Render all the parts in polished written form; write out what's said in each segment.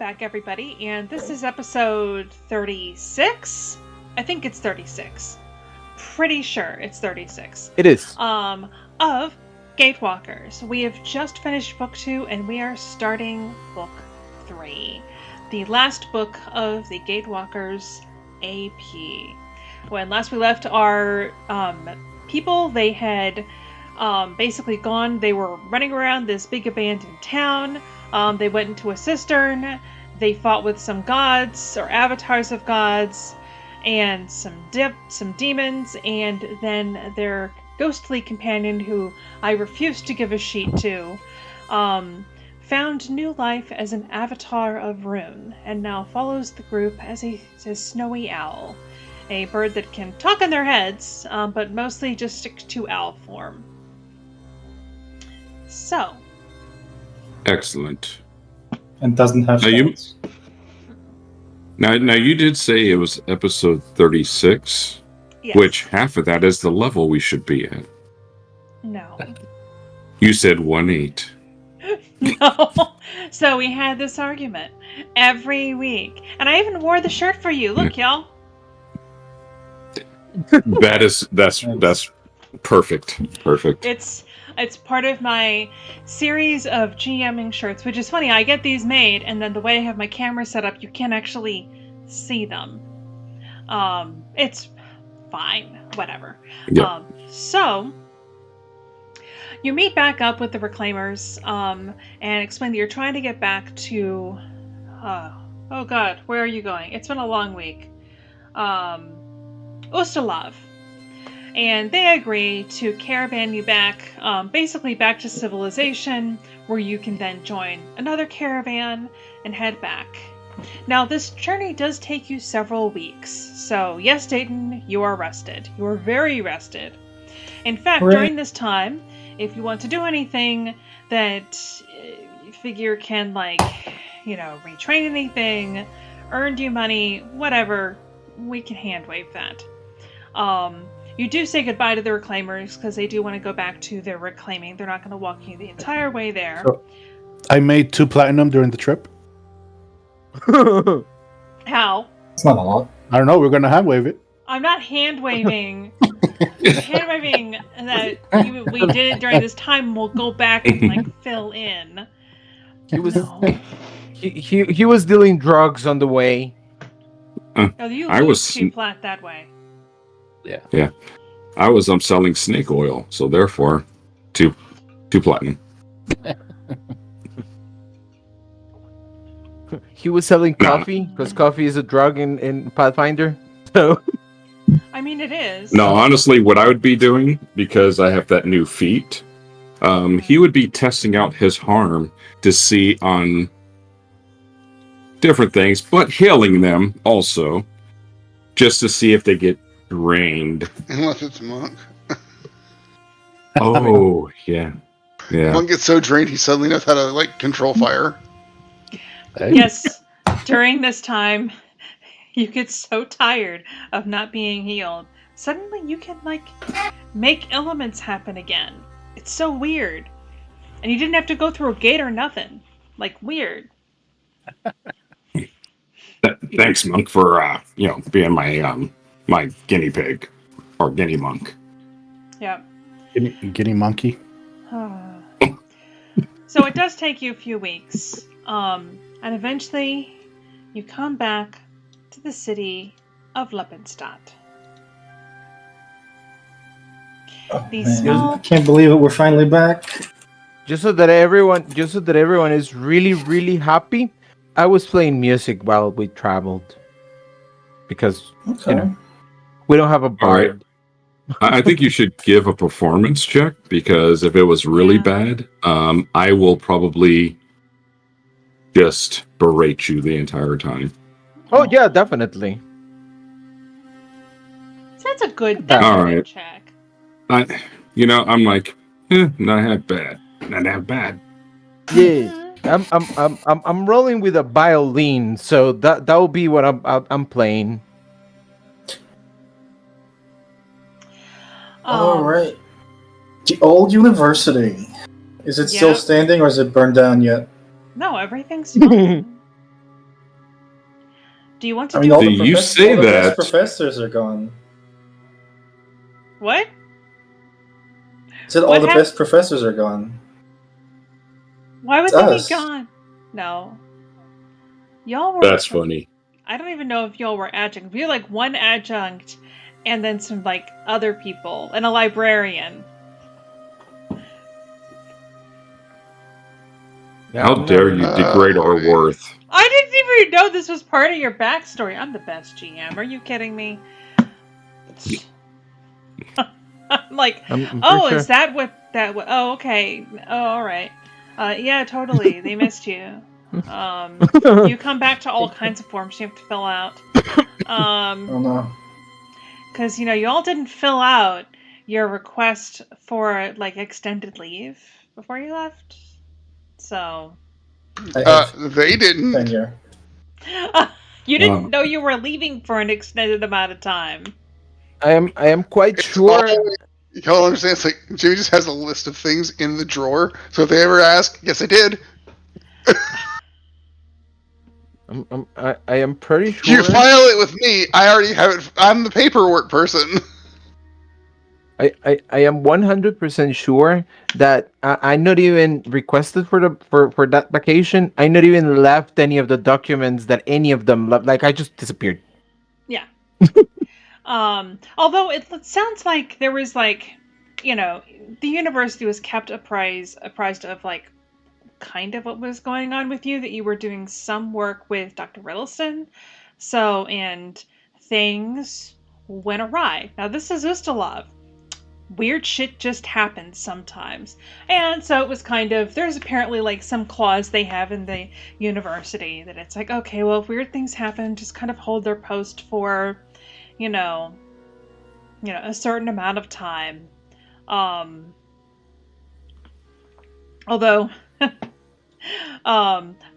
back, everybody, and this is episode 36. I think it's 36. Pretty sure it's 36. It is. Of Gatewalkers. We have just finished book 2, and we are starting book 3. The last book of the Gatewalkers AP. When last we left our people, they had basically gone, they were running around this big abandoned town. They went into a cistern, they fought with some gods, or avatars of gods, and some demons, and then their ghostly companion, who I refused to give a sheet to, found new life as an avatar of Rune, and now follows the group as a snowy owl. A bird that can talk in their heads, but mostly just stick to owl form. So. Excellent. And doesn't have stats. Now you did say it was episode 36, Yes. which half of that is the level we should be at. No. You said 1-8. No. So we had this argument every week. And I even wore the shirt for you. Look, y'all. That's perfect. Perfect. It's part of my series of GMing shirts, which is funny. I get these made, and then the way I have my camera set up, you can't actually see them. It's fine. Whatever. Yep. So you meet back up with the Reclaimers and explain that you're trying to get back to... oh god, where are you going? It's been a long week. Ustalav. And they agree to caravan you back, basically back to civilization, where you can then join another caravan and head back. Now, this journey does take you several weeks, so yes, Dayton, you are rested. You are very rested. In fact, during this time, if you want to do anything that you figure can, retrain anything, earn you money, whatever, we can hand wave that. You do say goodbye to the Reclaimers because they do want to go back to their reclaiming. They're not going to walk you the entire way there. So, I made 2 platinum during the trip. How? It's not a lot. I don't know. We're going to hand wave it. I'm not hand waving. Hand waving that we did it during this time. We'll go back and fill in. He was he was dealing drugs on the way. Oh, you lose 2 plat that way. Yeah. I was selling snake oil, so therefore 2 platinum. He was selling coffee because coffee is a drug in Pathfinder. So I mean, it is. No, honestly, what I would be doing, because I have that new feat, he would be testing out his harm to see on different things, but healing them also, just to see if they get drained. Unless it's Monk. Oh, yeah. Monk gets so drained he suddenly knows how to control fire. Yes, during this time, you get so tired of not being healed. Suddenly you can, make elements happen again. It's so weird. And you didn't have to go through a gate or nothing. Weird. Thanks, Monk, for, being my guinea pig. Or guinea monk. Yeah. Guinea monkey. So it does take you a few weeks. And eventually you come back to the city of Leppenstadt. I can't believe it. We're finally back. just so that everyone is really, really happy, I was playing music while we traveled. Because we don't have a bard. I think you should give a performance check, because if it was really bad, I will probably just berate you the entire time. Oh yeah, definitely. So that's a good check. I'm not that bad. Yeah, I'm rolling with a violin, so that will be what I'm playing. All right. The old university. Is it still standing or is it burned down yet? No, everything's fine. Do you want to I mean, do all Do the, you professors, say all the best that? professors are gone. what? I said all What the hap- best professors are gone. Why would It's they be us. gone? No. Y'all were. That's funny. I don't even know if y'all were adjunct. We were like one adjunct and then some like other people and a librarian. Yeah, How I'm dare not- you degrade our Lordy. worth? I didn't even know this was part of your backstory. I'm the best GM. Are you kidding me? I'm like, I'm oh, pretty sure. is that what that? Oh, okay. Oh, all right. Yeah, totally. They missed you. You come back to all kinds of forms you have to fill out. Oh no. Because you all didn't fill out your request for like extended leave before you left. So I have They didn't. tenure. you didn't know you were leaving for an extended amount of time. I am quite It's sure. all. Y'all understand? It's like Jimmy just has a list of things in the drawer. So if they ever ask, yes, I did. I am pretty You sure. file it with me. I already have it. I'm the paperwork person. I am 100% sure that I not even requested for that vacation. I not even left any of the documents that any of them left. Like I just disappeared. Yeah. Although it sounds like there was like, the university was kept apprised of like kind of what was going on with you, that you were doing some work with Dr. Riddleston. So, and things went awry. Now, this is Ustalov. Weird shit just happens sometimes. And so it was kind of, there's apparently like some clause they have in the university that it's like, okay, well, if weird things happen, just kind of hold their post for, you know, a certain amount of time. Although,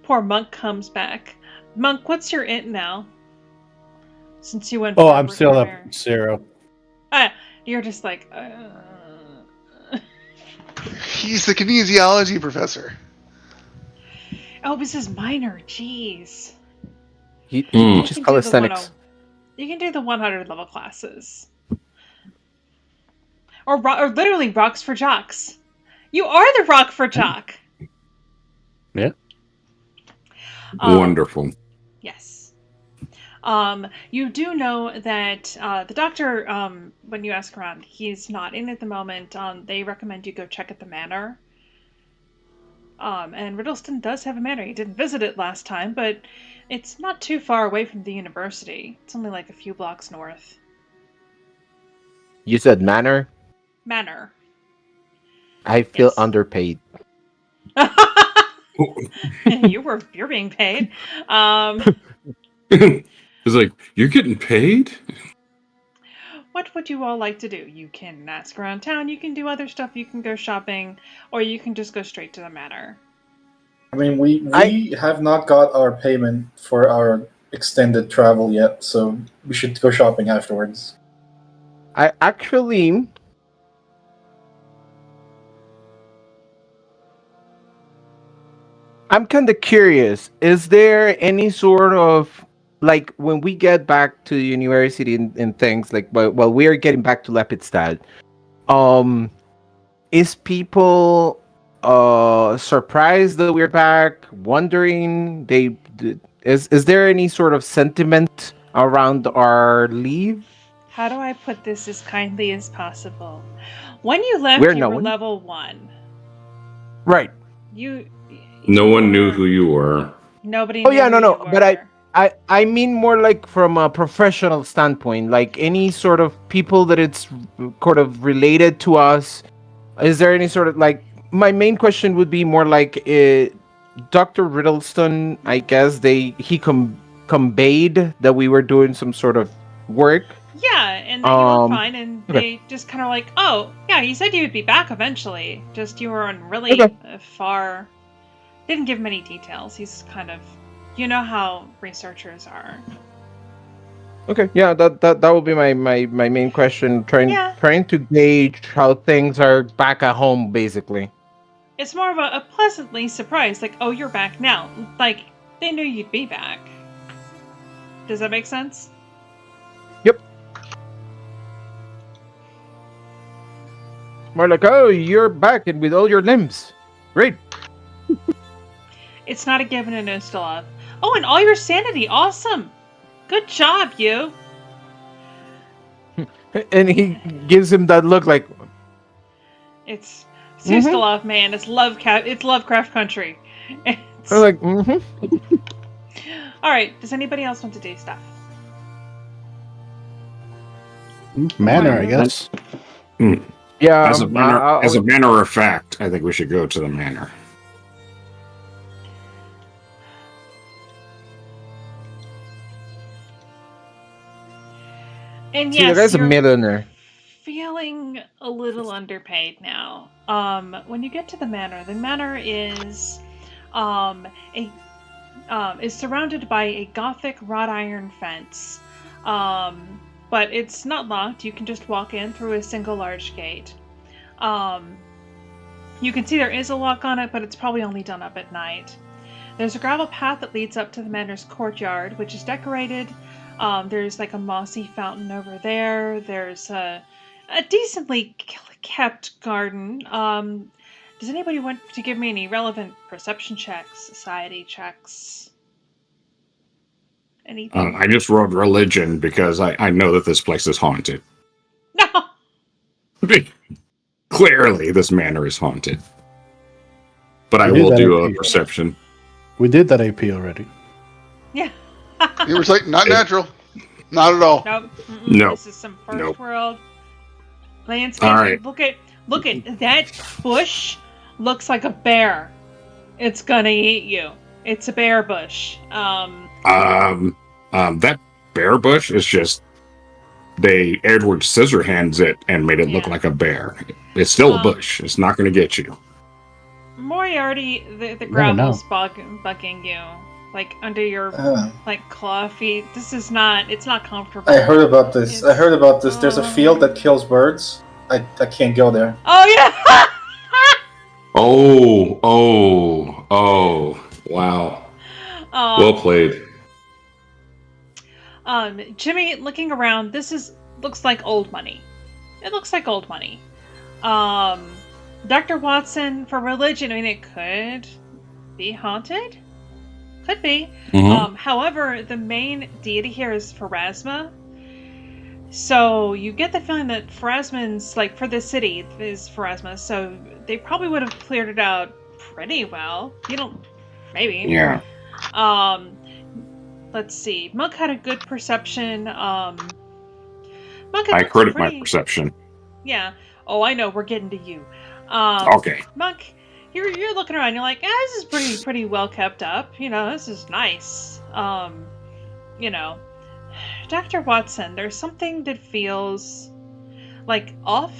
poor Monk comes back. Monk, what's your int now? Since you went. Oh, I'm forward still from up there. 0. You're just like. He's the kinesiology professor. Oh, this is minor. Jeez. He Hmm. teaches You can do the calisthenics. You can do the 100 level classes, or literally rocks for jocks. You are the rock for jock. Yeah. Wonderful. Yes. You do know that the doctor, when you ask around, he's not in at the moment. They recommend you go check at the manor. And Riddleston does have a manor. He didn't visit it last time, but it's not too far away from the university. It's only like a few blocks north. You said manor. Manor. I feel Yes. underpaid. You're being paid. It's like, you're getting paid? What would you all like to do? You can ask around town, you can do other stuff, you can go shopping, or you can just go straight to the manor. I mean, we have not got our payment for our extended travel yet, so we should go shopping afterwards. I actually. I'm kind of curious. Is there any sort of like when we get back to the university and things like while we are getting back to Lepidstad, um, is people surprised that we're back? Wondering is there any sort of sentiment around our leave? How do I put this as kindly as possible? When you left, We're you were knowing. level 1. Right. No one knew who you were. Nobody Oh knew yeah, who no, you no. But were. I mean more like from a professional standpoint, like any sort of people that it's sort of related to us. Is there any sort of like my main question would be more like Dr. Riddleston, I guess he conveyed that we were doing some sort of work. Yeah, and that you were Um fine, and okay. they just kind of like, oh, yeah, you said you would be back eventually. Just you were on really Okay. far. Didn't give many details. He's kind of, you know how researchers are. Okay, yeah, that would be my main question. Yeah. Trying to gauge how things are back at home, basically. It's more of a pleasantly surprised, like, oh, you're back now. Like, they knew you'd be back. Does that make sense? Yep. More like, oh, you're back and with all your limbs. Great. It's not a given in Ustalav. Oh, and all your sanity. Awesome. Good job, you. And he gives him that look like, It's Mhm. Ustalav, man. It's Lovecraft country. It's... I'm like, All right. Does anybody else want to do stuff? Manor, I guess. yeah. As a matter of fact, I think we should go to the manor. And See, the yes, guy's a you're millionaire. feeling a little underpaid now. When you get to the manor is is surrounded by a Gothic wrought iron fence. But it's not locked. You can just walk in through a single large gate. You can see there is a lock on it, but it's probably only done up at night. There's a gravel path that leads up to the manor's courtyard, which is decorated. There's like a mossy fountain over there. There's a decently kept garden. Does anybody want to give me any relevant perception checks, society checks? Anything? I just wrote religion because I know that this place is haunted. No! Clearly, this manor is haunted. But I We did will that do a AP. perception. We did that AP already. Yeah. You were like, not natural. Not at all. Nope. No. This is some first Nope. world landscape. All right. Look at that bush. Looks like a bear. It's gonna eat you. It's a bear bush. That bear bush is just Edward Scissorhands it and made it look Yeah. like a bear. It's still a bush. It's not going to get you. Moriarty, the Never gravel's bugging you, like under your Uh, like claw feet. This is not. It's not comfortable. I heard about this. It's- There's a field that kills birds. I can't go there. Oh yeah. Oh, wow. Well played. Jimmy, looking around, looks like old money. It looks like old money. Dr. Watson, for religion, I mean, it could be haunted. Could be. However, the main deity here is Pharasma. So you get the feeling that Pharasma's, like, for the city, is Pharasma. So they probably would have cleared it out pretty well. You don't... Maybe. Yeah. Let's see. Monk had a good perception. Monk I credit my perception. Yeah. Oh, I know. We're getting to you. Okay. Monk, you're looking around. You're like, this is pretty well kept up. You know, this is nice. You know, Dr. Watson, there's something that feels like off.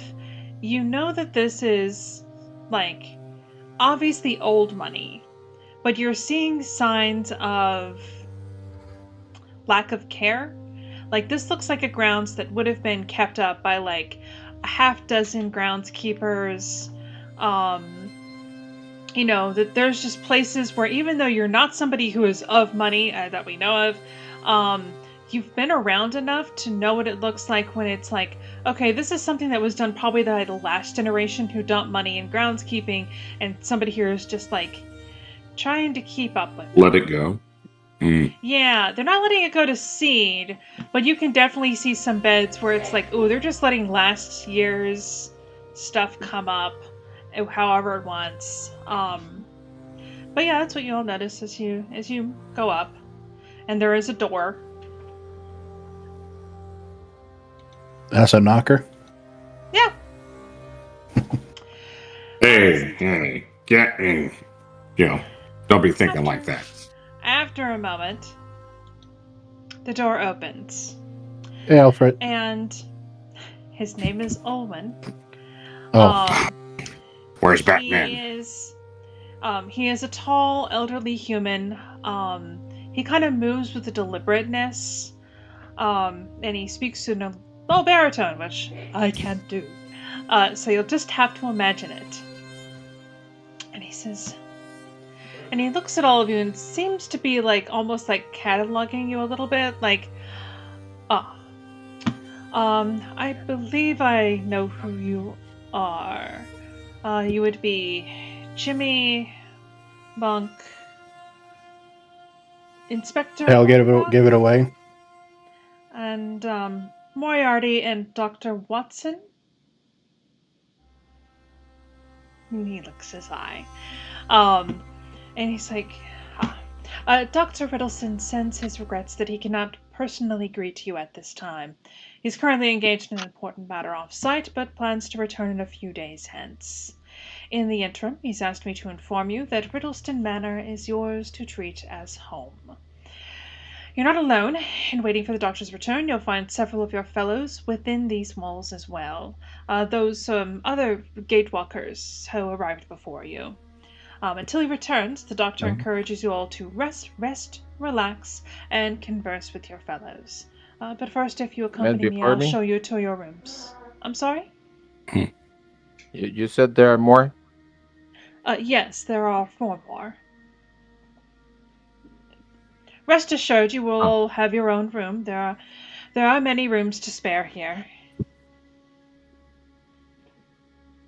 You know that this is like obviously old money, but you're seeing signs of lack of care. Like, this looks like a grounds that would have been kept up by like a half dozen groundskeepers. You know, that there's just places where even though you're not somebody who is of money that we know of, you've been around enough to know what it looks like when it's like, okay, this is something that was done probably by the last generation who dumped money in groundskeeping, and somebody here is just like trying to keep up with it. Let it go. Yeah, they're not letting it go to seed, but you can definitely see some beds where it's like, ooh, they're just letting last year's stuff come up however it wants. But yeah, that's what you'll notice as you go up. And there is a door. That's a knocker. Yeah. Hey, get in. You know, don't be thinking like that. After a moment, the door opens. Hey, Alfred. And his name is Olwen. Oh. Where's Batman? He is a tall, elderly human. He kind of moves with a deliberateness. And he speaks in a low baritone, which I can't do. So you'll just have to imagine it. And he says, And he looks at all of you and seems to be like almost like cataloging you a little bit, like, ah, I believe I know who you are. You would be Jimmy, Monk, Inspector. I'll give Orloff, it away. and Moriarty and Dr. Watson. And he licks his eye. And he's like, Dr. Riddleston sends his regrets that he cannot personally greet you at this time. He's currently engaged in an important matter off-site, but plans to return in a few days hence. In the interim, he's asked me to inform you that Riddleston Manor is yours to treat as home. You're not alone. In waiting for the doctor's return, you'll find several of your fellows within these walls as well. Those other Gatewalkers who arrived before you. Until he returns, the doctor encourages you all to rest, relax, and converse with your fellows. But first, if you accompany me, I'll show you to your rooms. I'm sorry? You said there are more? Yes, there are 4 more. Rest assured, you will all have your own room. There are many rooms to spare here.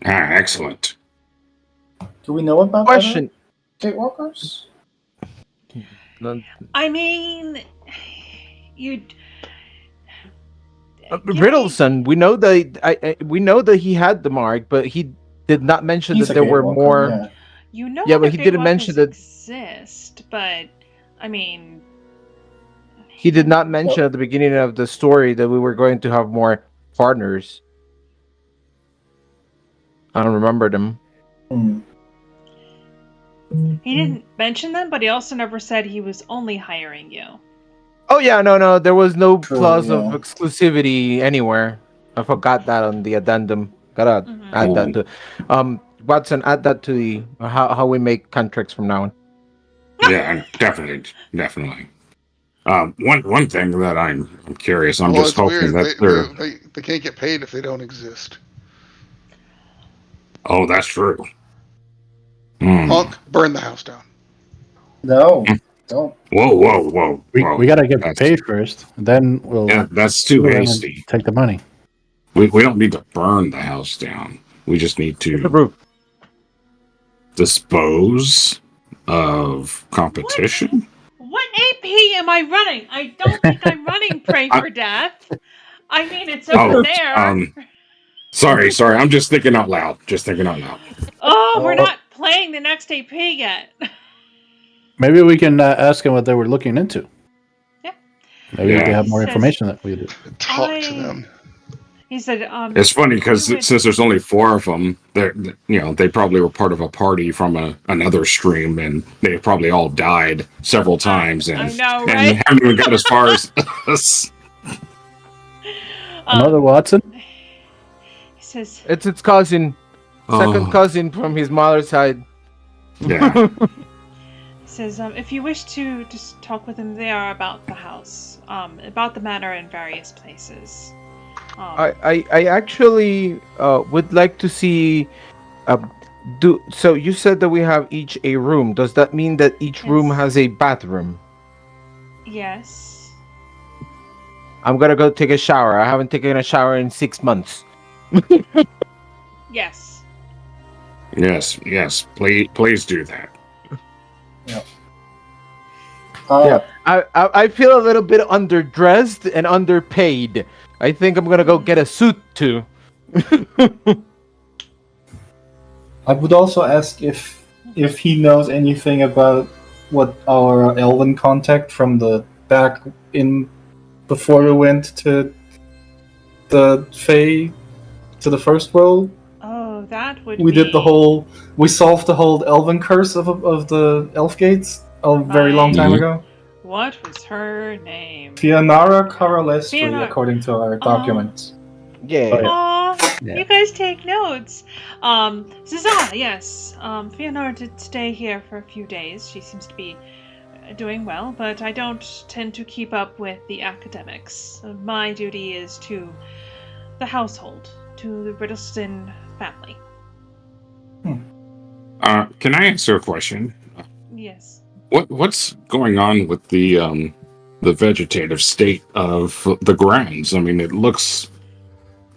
Excellent. Do we know about Question. Gatewalkers? I mean, you'd... Riddleson, we know that we know that he had the mark, but he did not mention He's that a there were Gatewalker, more. yeah. You know, Yeah, other but he didn't mention Gatewalkers that. exist, but I mean, He did not mention at the beginning of the story that we were going to have more partners. I don't remember them. He didn't mention them, but he also never said he was only hiring you. Oh yeah, no, there was no clause of exclusivity anywhere. I forgot that on the addendum. Gotta add that to. Watson, add that to the how we make contracts from now on. Yeah, definitely. One thing that I'm curious. I'm just it's hoping weird. that They can't get paid if they don't exist. Oh, that's true. Monk, burn the house down. No, don't. Whoa. We gotta get paid first, then we'll. Yeah, that's too hasty. Take the money. We don't need to burn the house down. We just need to dispose of competition. What AP am I running? I don't think I'm running Pray for Death. I mean, it's over there. Sorry. I'm just thinking out loud. Oh, we're not playing the next AP yet. Maybe we can ask them what they were looking into. Yeah. Maybe they have more information that we do. Talk to them. He said, it's funny because since there's only 4 of them, they probably were part of a party from another stream, and they probably all died several times, and, I know, right? and haven't even got as far as us. Another Watson? He says, it's its cousin, second cousin from his mother's side. Yeah. He says, if you wish to just talk with them, they are about the house, about the manor in various places. I actually would like to see. So you said that we have each a room. Does that mean that each room has a bathroom? Yes. I'm gonna go take a shower. I haven't taken a shower in 6 months. Yes. Yes. Please do that. Yeah. I feel a little bit underdressed and underpaid. I think I'm gonna go get a suit too. I would also ask if he knows anything about what our elven contact from the back in before we went to the Fae to the first world. Oh, that would. We solved the whole elven curse of the elf gates a very long time ago. What was her name? Fianara Karalestri, according to our documents. Yeah. Aw, you guys take notes. Yes. Fianara did stay here for a few days. She seems to be doing well, but I don't tend to keep up with the academics. My duty is to the household, to the Riddleston family. Can I answer a question? Yes. What's going on with the vegetative state of the grounds? I mean, it looks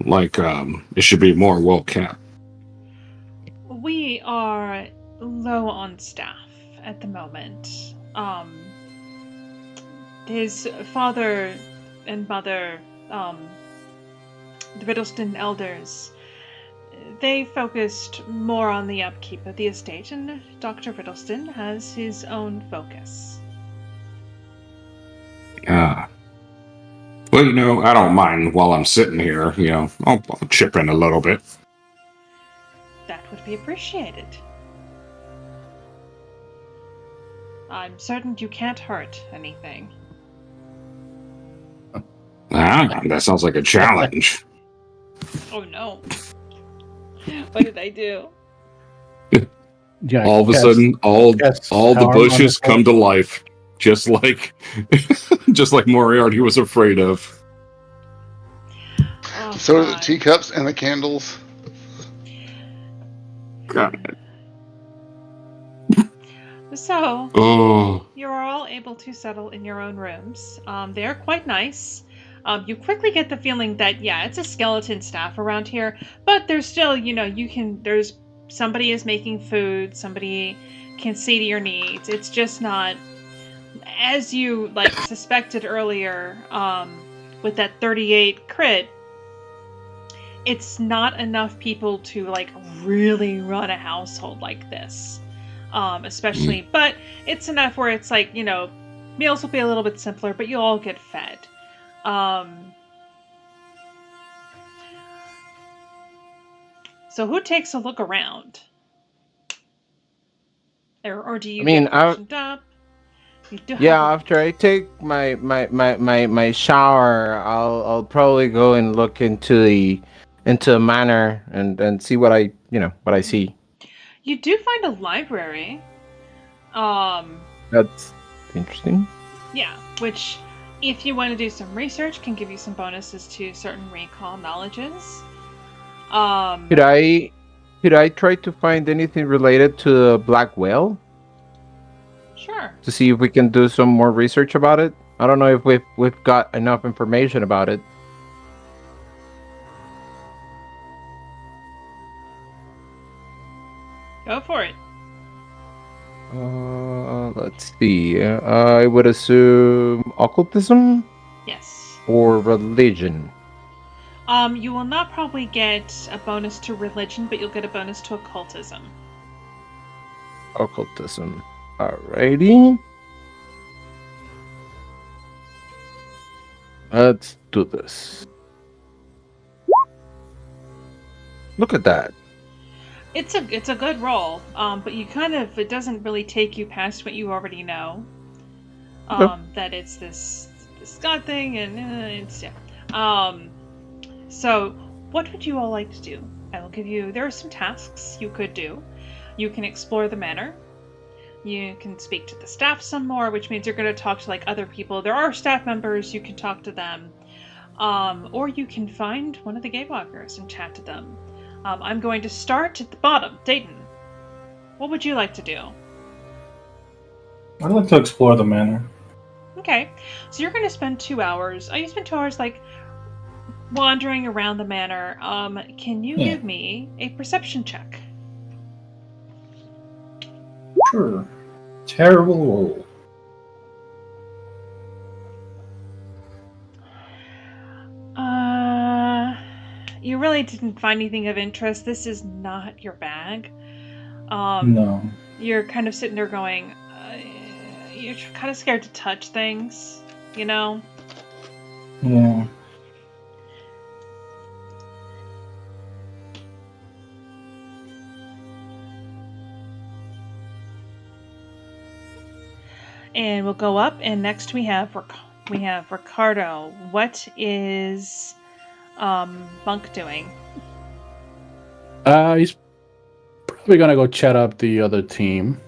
like it should be more well kept. We are low on staff at the moment. His father and mother, the Riddleston elders, they focused more on the upkeep of the estate, and Dr. Riddleston has his own focus. Ah. Well, I don't mind while I'm sitting here. I'll chip in a little bit. That would be appreciated. I'm certain you can't hurt anything. Ah, that sounds like a challenge. Oh no. What did I do? Yeah, All of a sudden, all the bushes come to life, just like just like Moriarty was afraid of. Oh, So do the God. teacups and the candles. God. So, Oh. you're all able to settle in your own rooms. They're quite nice. You quickly get the feeling that, yeah, it's a skeleton staff around here, but there's still, there's somebody is making food, somebody can see to your needs. It's just not, as you, suspected earlier, with that 38 crit, it's not enough people to, really run a household like this. Especially, but it's enough where it's meals will be a little bit simpler, but you'll all get fed. So who takes a look around? Or do you get freshened up? You do Yeah, have after I take my shower, I'll probably go and look into the manor and see what I see. You do find a library. That's interesting. Yeah, which if you want to do some research can give you some bonuses to certain recall knowledges. Could I try to find anything related to the black whale Sure. to see if we can do some more research about it? I don't know if we've got enough information about it. Go for it. Let's see. I would assume occultism Yes. or religion. You will not probably get a bonus to religion, but you'll get a bonus to occultism. Occultism. Alrighty. Let's do this. Look at that. It's a good roll, but it doesn't really take you past what you already know. That it's this god thing, and it's yeah. So what would you all like to do? I will give you. There are some tasks you could do. You can explore the manor. You can speak to the staff some more, which means you're going to talk to other people. There are staff members. You can talk to them, or you can find one of the Gatewalkers and chat to them. I'm going to start at the bottom. Dayton, what would you like to do? I'd like to explore the manor. Okay, so you're going to spend 2 hours. You spend 2 hours wandering around the manor. Can you give me a perception check? Sure. Terrible roll. You really didn't find anything of interest. This is not your bag. No. You're kind of sitting there going, you're kind of scared to touch things, Yeah. And we'll go up, and next we have Ricardo. What is Monk doing? He's probably gonna go chat up the other team,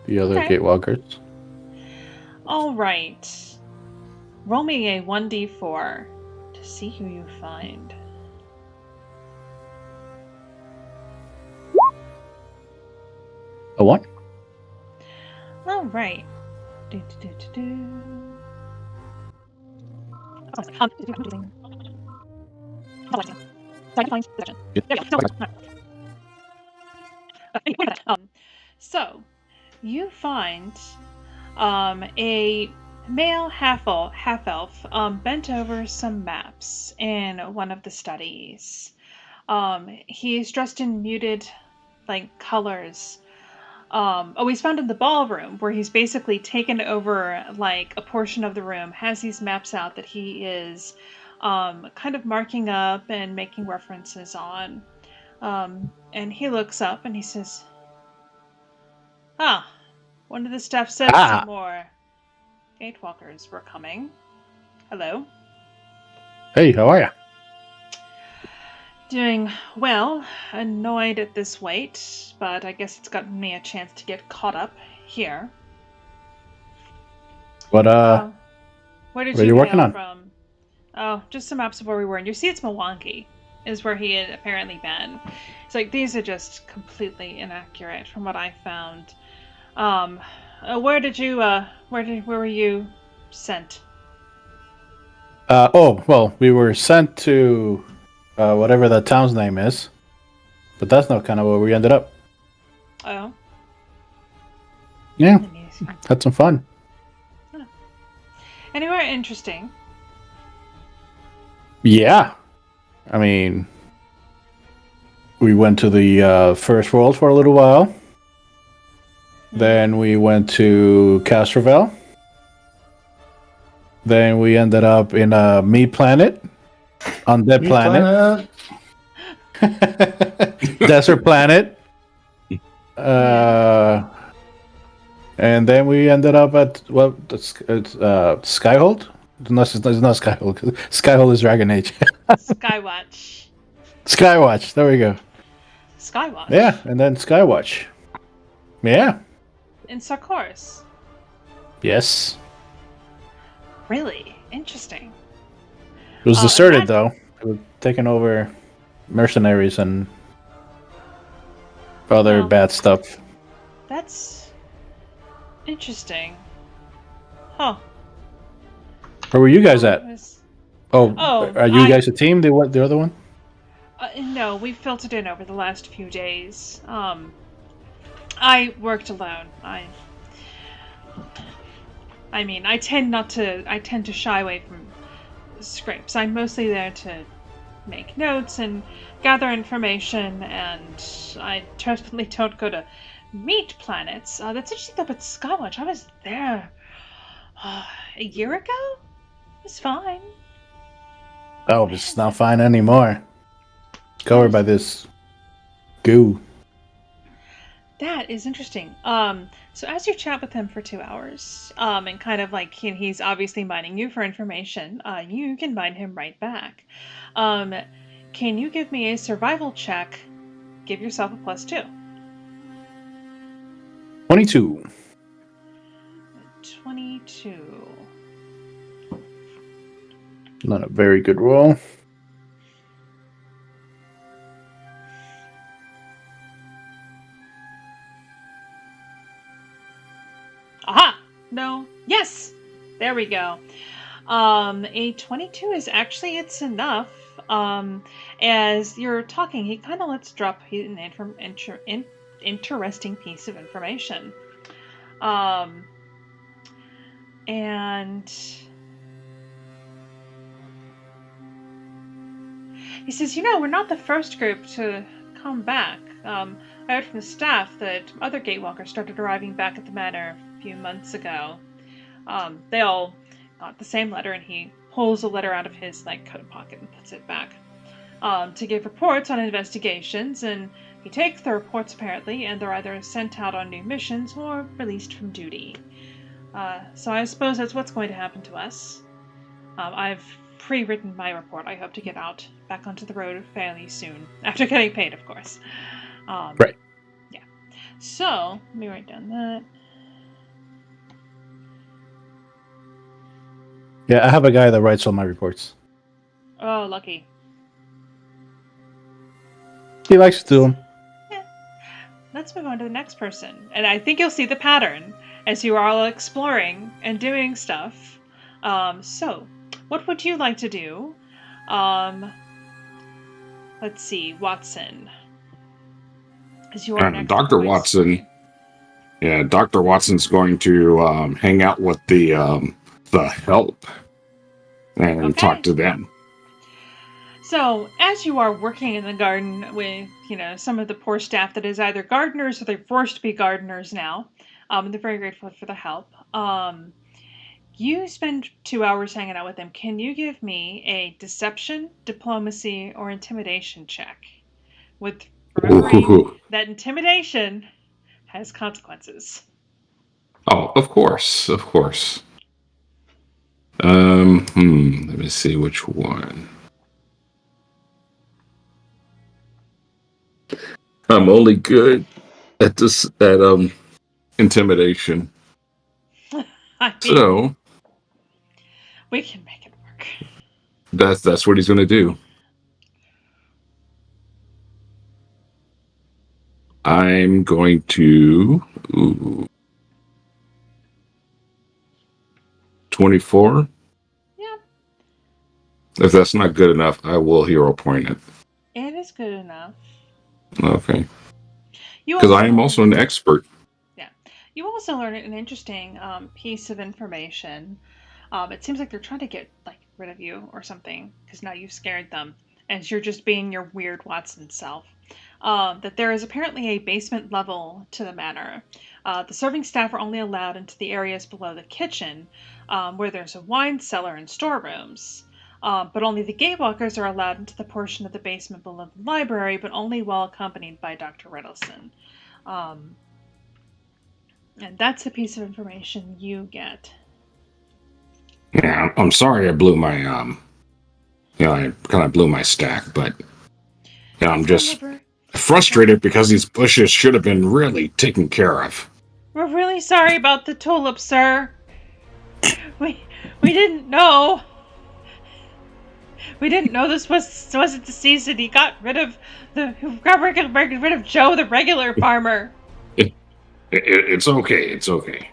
the other Okay. Gatewalkers. All right. Roll me a 1d4 to see who you find. A what? All right. Do, do, do, do, do. So you find a male half elf bent over some maps in one of the studies. He's dressed in muted like colors. He's found in the ballroom where he's basically taken over like a portion of the room, has these maps out that he is kind of marking up and making references on. And he looks up and he says, "Ah, one of the staff said some more Gatewalkers were coming. Hello." Hey, how are ya? Doing well. Annoyed at this wait, but I guess it's gotten me a chance to get caught up here. What Where did what are you you working hail on? from? Oh, just some maps of where we were. And you see it's Milwaukee, is where he had apparently been. It's like, these are just completely inaccurate from what I found. Where were you sent? Well, we were sent to whatever that town's name is, but that's not kind of where we ended up. Oh. Yeah, had some fun. Anywhere interesting? Yeah, I mean, we went to the First World for a little while. Then we went to Castrovel. Then we ended up in a meat planet, undead Meat planet, desert planet, and then we ended up at it's Skyhold. No, it's not Skyhold. Skyhold is Dragon Age. Skywatch. Skywatch. There we go. Skywatch? Yeah, and then Skywatch. Yeah. In Sarkoris. Yes. Really? Interesting. It was deserted, though. It was taken over mercenaries and other bad stuff. That's interesting. Huh. Where were you guys at? Are you guys a team? The other one? No, we filtered in over the last few days. I worked alone. I mean, I tend to shy away from scrapes. I'm mostly there to make notes and gather information, and I definitely don't go to meat planets. That's interesting though, but Skywatch, I was there a year ago? It was fine. Oh, it's not fine anymore. It's covered by this goo. That is interesting. So as you chat with him for 2 hours, and kind of like he's obviously mining you for information, you can mine him right back. Can you give me a survival check? Give yourself a +2. 22. 22. Not a very good roll. Aha! No. Yes! There we go. A 22 is actually, it's enough. As you're talking, he kind of lets drop an interesting piece of information. And he says, we're not the first group to come back. I heard from the staff that other Gatewalkers started arriving back at the manor a few months ago. They all got the same letter, and he pulls a letter out of his coat pocket and puts it back. To give reports on investigations, and he takes the reports apparently, and they're either sent out on new missions or released from duty. So I suppose that's what's going to happen to us. I've pre-written my report. I hope to get back onto the road fairly soon, after getting paid, of course. Right. Yeah. So let me write down that. Yeah, I have a guy that writes all my reports. Oh, lucky. He likes to do them. Yeah. Let's move on to the next person. And I think you'll see the pattern. as you are all exploring and doing stuff. So, what would you like to do? Let's see, Watson. As you are next Dr. voice. Watson. Yeah, Dr. Watson's going to hang out with the help and Okay. talk to them. So, as you are working in the garden with, some of the poor staff that is either gardeners or they're forced to be gardeners now, and they're very grateful for the help. You spend 2 hours hanging out with them. Can you give me a deception, diplomacy, or intimidation check? With remembering Ooh. that intimidation has consequences. Oh, of course. Let me see which one. I'm only good at this at intimidation. I mean, So we can make it work. that's what he's gonna do. I'm going to 24. Yeah, If that's not good enough, I will hero point it. it is good enough. Okay. You Because I am learn- also an expert. Yeah. You also learn an interesting piece of information. It seems like they're trying to get rid of you or something because now you've scared them, and you're just being your weird Watson self. That there is apparently a basement level to the manor. The serving staff are only allowed into the areas below the kitchen, where there's a wine cellar and storerooms. But only the Gatewalkers are allowed into the portion of the basement below the library, but only while accompanied by Dr. Riddleson. And that's the piece of information you get. Yeah, I'm sorry I blew my I kind of blew my stack, but I'm just frustrated because these bushes should have been really taken care of. We're really sorry about the tulip, sir. We didn't know. We didn't know this wasn't the season. He got rid of rid of Joe, the regular farmer. It's okay. It's okay.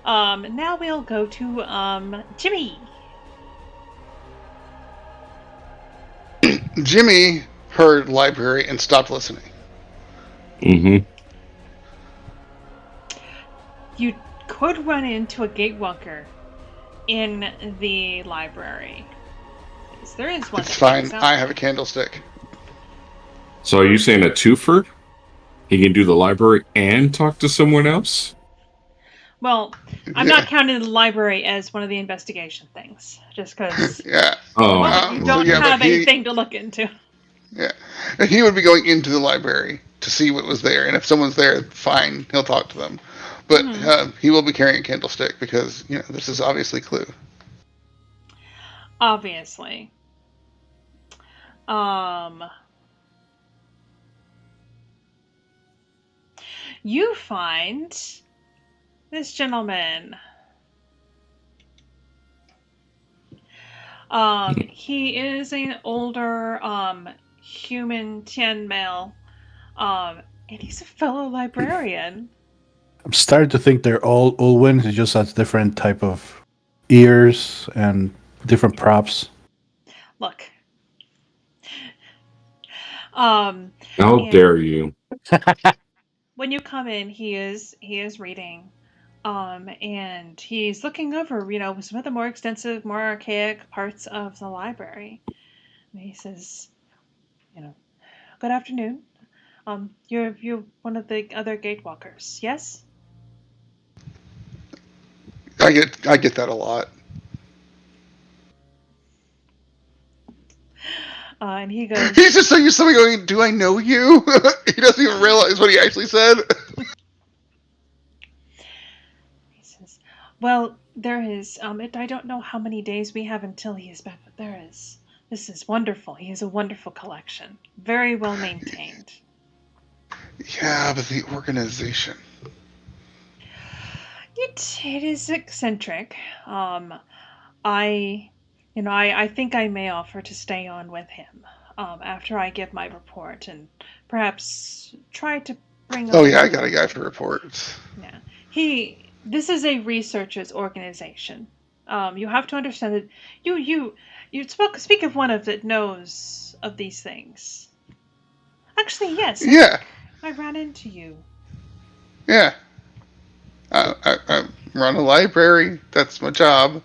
Now we'll go to Jimmy. Jimmy heard library and stopped listening. Mm-hmm. You could run into a Gatewalker in the library. There is one. It's fine. I have a candlestick. So are you saying a twofer? He can do the library and talk to someone else? Well, I'm not counting the library as one of the investigation things, just because Yeah. you don't have anything to look into. Yeah. And he would be going into the library to see what was there, and if someone's there, fine, he'll talk to them. But he will be carrying a candlestick because, this is obviously Clue. Obviously. You find this gentleman. He is an older human Tian male, and he's a fellow librarian. I'm starting to think they're all Ulwin. He just has different type of ears and different props. Look. How dare you? When you come in, he is reading, and he's looking over, some of the more extensive, more archaic parts of the library. And he says, "Good afternoon. You're one of the other Gatewalkers, yes?" I get that a lot. And he goes, He's just so used to me going, "Do I know you?" He doesn't even realize what he actually said. He says, "Well, there is. I don't know how many days we have until he is back, but there is. This is wonderful. He has a wonderful collection, very well maintained." Yeah, but the organization. It is eccentric. I think I may offer to stay on with him after I give my report and perhaps try to bring. Oh yeah, I got a guy for reports. Yeah, This is a researchers organization. You have to understand that you speak of one of that knows of these things. Actually, yes, I Yeah, think I ran into you. yeah. I run a library. That's my job.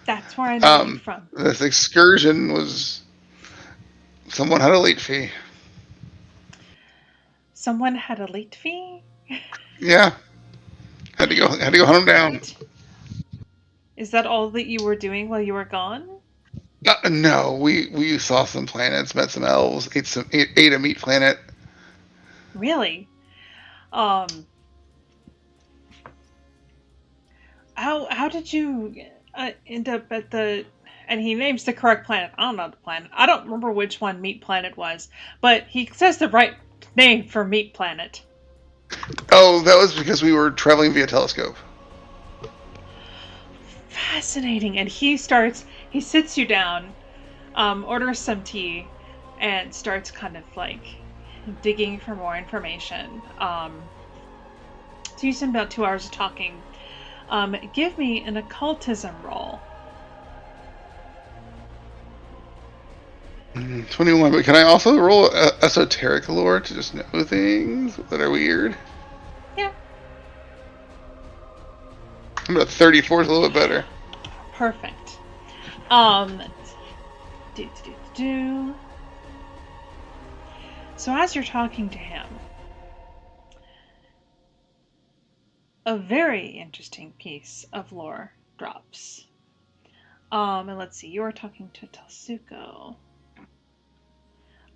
That's where I know you Um, from. this excursion was someone had a late fee. Someone had a late fee? Yeah, had to go hunt them down. What? Is that all that you were doing while you were gone? No, we saw some planets, met some elves, ate a meat planet. Really? Um, how did you end up at the? And he names the correct planet. I don't know the planet. I don't remember which one Meat Planet was, but he says the right name for Meat Planet. Oh, that was because we were traveling via telescope. Fascinating. And he sits you down, orders some tea, and starts kind of like digging for more information. So you spend about 2 hours of talking. Give me an occultism roll. 21, but can I also roll esoteric lore to just know things that are weird? Yeah, I'm at 34 is a little bit better. perfect. Um, do, do, do, do. So as you're talking to him, a very interesting piece of lore drops. And let's see, you are talking to Telsuko.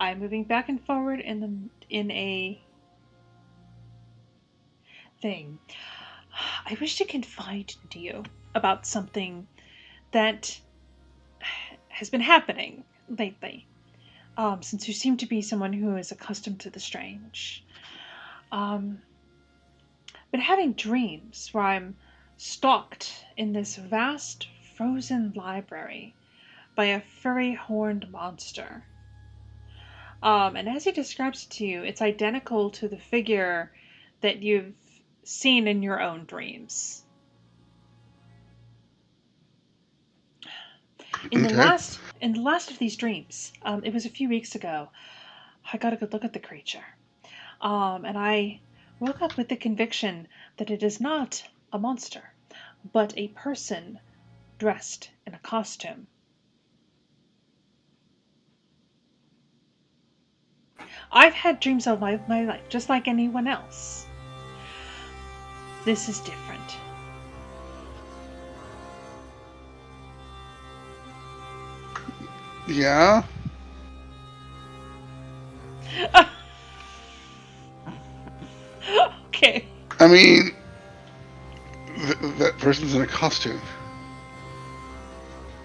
I'm moving back and forward in a thing. I wish to confide to you about something that has been happening lately. Since you seem to be someone who is accustomed to the strange. Um, been having dreams where I'm stalked in this vast frozen library by a furry horned monster. And as he describes it to you, it's identical to the figure that you've seen in your own dreams. Okay. In the last of these dreams, it was a few weeks ago. I got a good look at the creature, and I woke up with the conviction that it is not a monster, but a person dressed in a costume. I've had dreams of my life, just like anyone else. This is different. Yeah. Okay. I mean, that person's in a costume.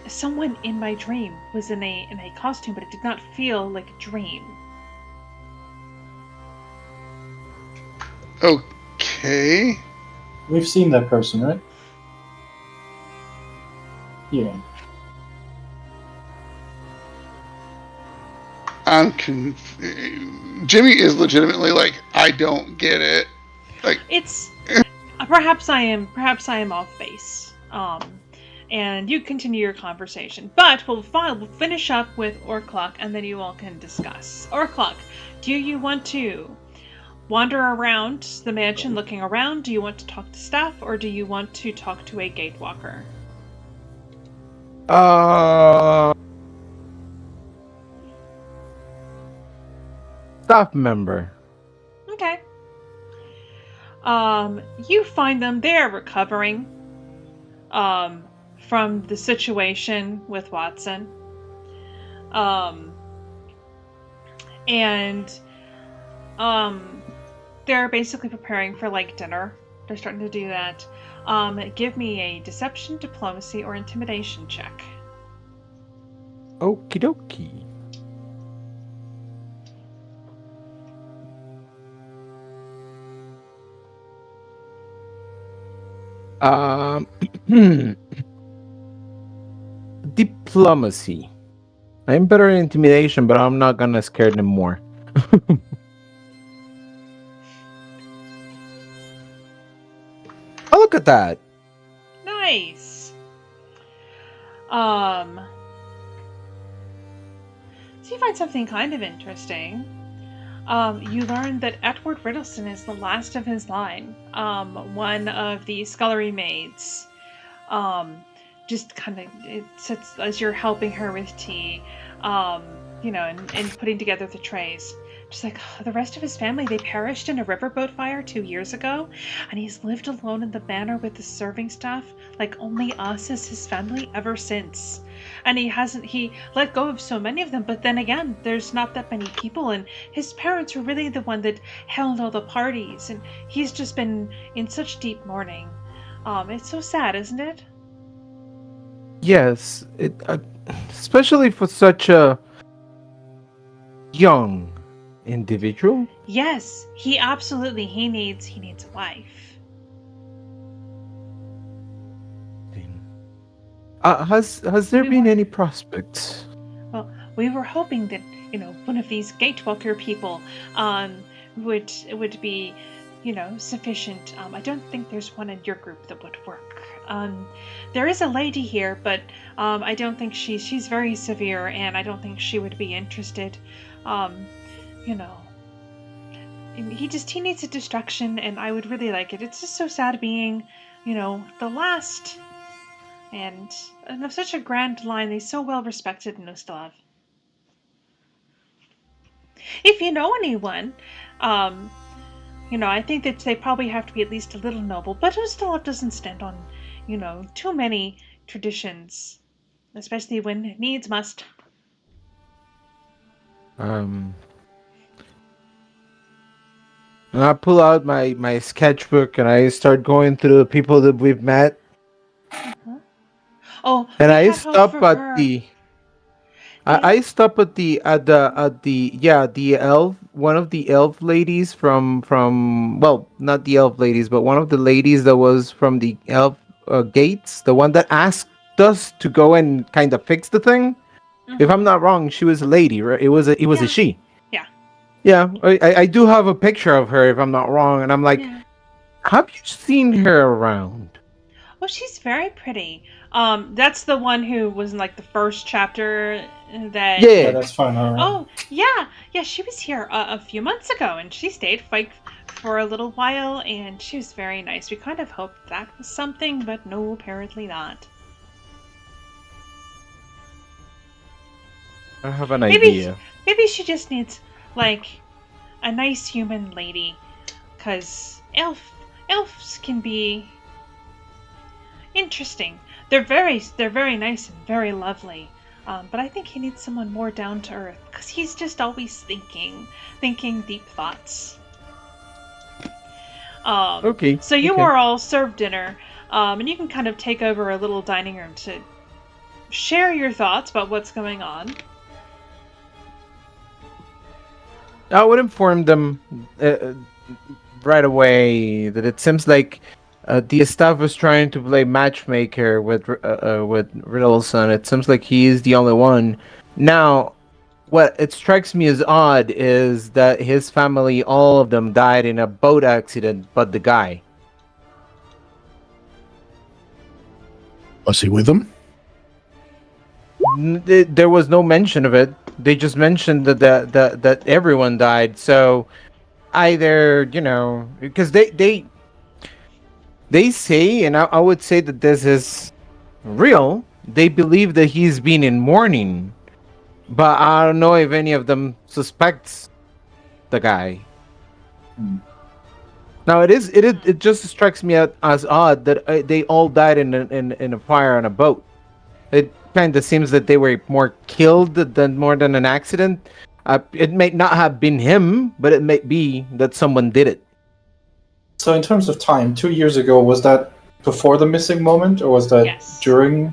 Someone in my dream was in a costume, but it did not feel like a dream. Okay. We've seen that person, right? Yeah. Jimmy is legitimately like, I don't get it. Like, It's perhaps I am off base. And you continue your conversation, but we'll finish up with Orclock, and then you all can discuss. Orclock, do you want to wander around the mansion looking around? Do you want to talk to staff, or do you want to talk to a gatewalker? Staff member. Okay. You find them. They're recovering from the situation with Watson. And they're basically preparing for like dinner. They're starting to do that. Give me a deception, diplomacy, or intimidation check. Okie dokie. Diplomacy. I'm better at intimidation, but I'm not gonna scare them more. look at that. Nice. Um, so you find something kind of interesting. You learn that Edward Riddleston is the last of his line. One of the scullery maids. Um, just kind of it sits as you're helping her with tea. Um, and putting together the trays. Just like the rest of his family, they perished in a riverboat fire 2 years ago, and he's lived alone in the manor with the serving staff, like only us as his family ever since. And he let go of so many of them, but then again, there's not that many people, and his parents were really the one that held all the parties, and he's just been in such deep mourning. It's so sad, isn't it? Yes, especially for such a young individual. Yes, he needs a wife. Has there We been were any prospects? well, we were hoping that one of these Gatewalker people would be sufficient. I don't think there's one in your group that would work. There is a lady here, but I don't think she's very severe, and I don't think she would be interested. Um, you know, and he needs a distraction, and I would really like it. It's just so sad being, the last, and of such a grand line. They so well respected in Ustalav. If you know anyone, um, I think that they probably have to be at least a little noble, but Ustalav doesn't stand on, too many traditions, especially when needs must. Um, and I pull out my sketchbook and I start going through the people that we've met, Uh-huh. Oh, and we I had hope stop for at her. the The I stop at the yeah, the elf, one of the elf ladies from, well, not the elf ladies, but one of the ladies that was from the elf gates, the one that asked us to go and kind of fix the thing. If I'm Mhm. not wrong, she was a lady, right? It was a Yeah, she. yeah, Yeah, I do have a picture of her if I'm not wrong, and I'm like, yeah. have you seen her around? Oh, she's very pretty. That's the one who was in like the first chapter that. Yeah, Yeah. that's fine. All right. Oh, yeah, yeah. She was here a few months ago, and she stayed like for a little while, and she was very nice. We kind of hoped that was something, but no, apparently not. I have an Maybe, idea. maybe she just needs like a nice human lady, cause elves can be interesting. They're very nice and very lovely. But I think he needs someone more down to earth, cause he's just always thinking deep thoughts. Okay. So you Okay. are all served dinner, and you can kind of take over a little dining room to share your thoughts about what's going on. I would inform them uh, right away that it seems like the staff was trying to play matchmaker with Riddleson. It seems like he is the only one. Now, what it strikes me as odd is that his family, all of them, died in a boat accident, but the guy. Was he with them? There was no mention of it. They just mentioned that everyone died. So either because they say, and I would say that this is real. They believe that he's been in mourning, but I don't know if any of them suspects the guy. Hmm. Now it just strikes me as odd that they all died in a fire on a boat. It kind of seems that they were more killed than more than an accident. It may not have been him, but it may be that someone did it. So, in terms of time, 2 years ago, was that before the missing moment, or was that Yes. during?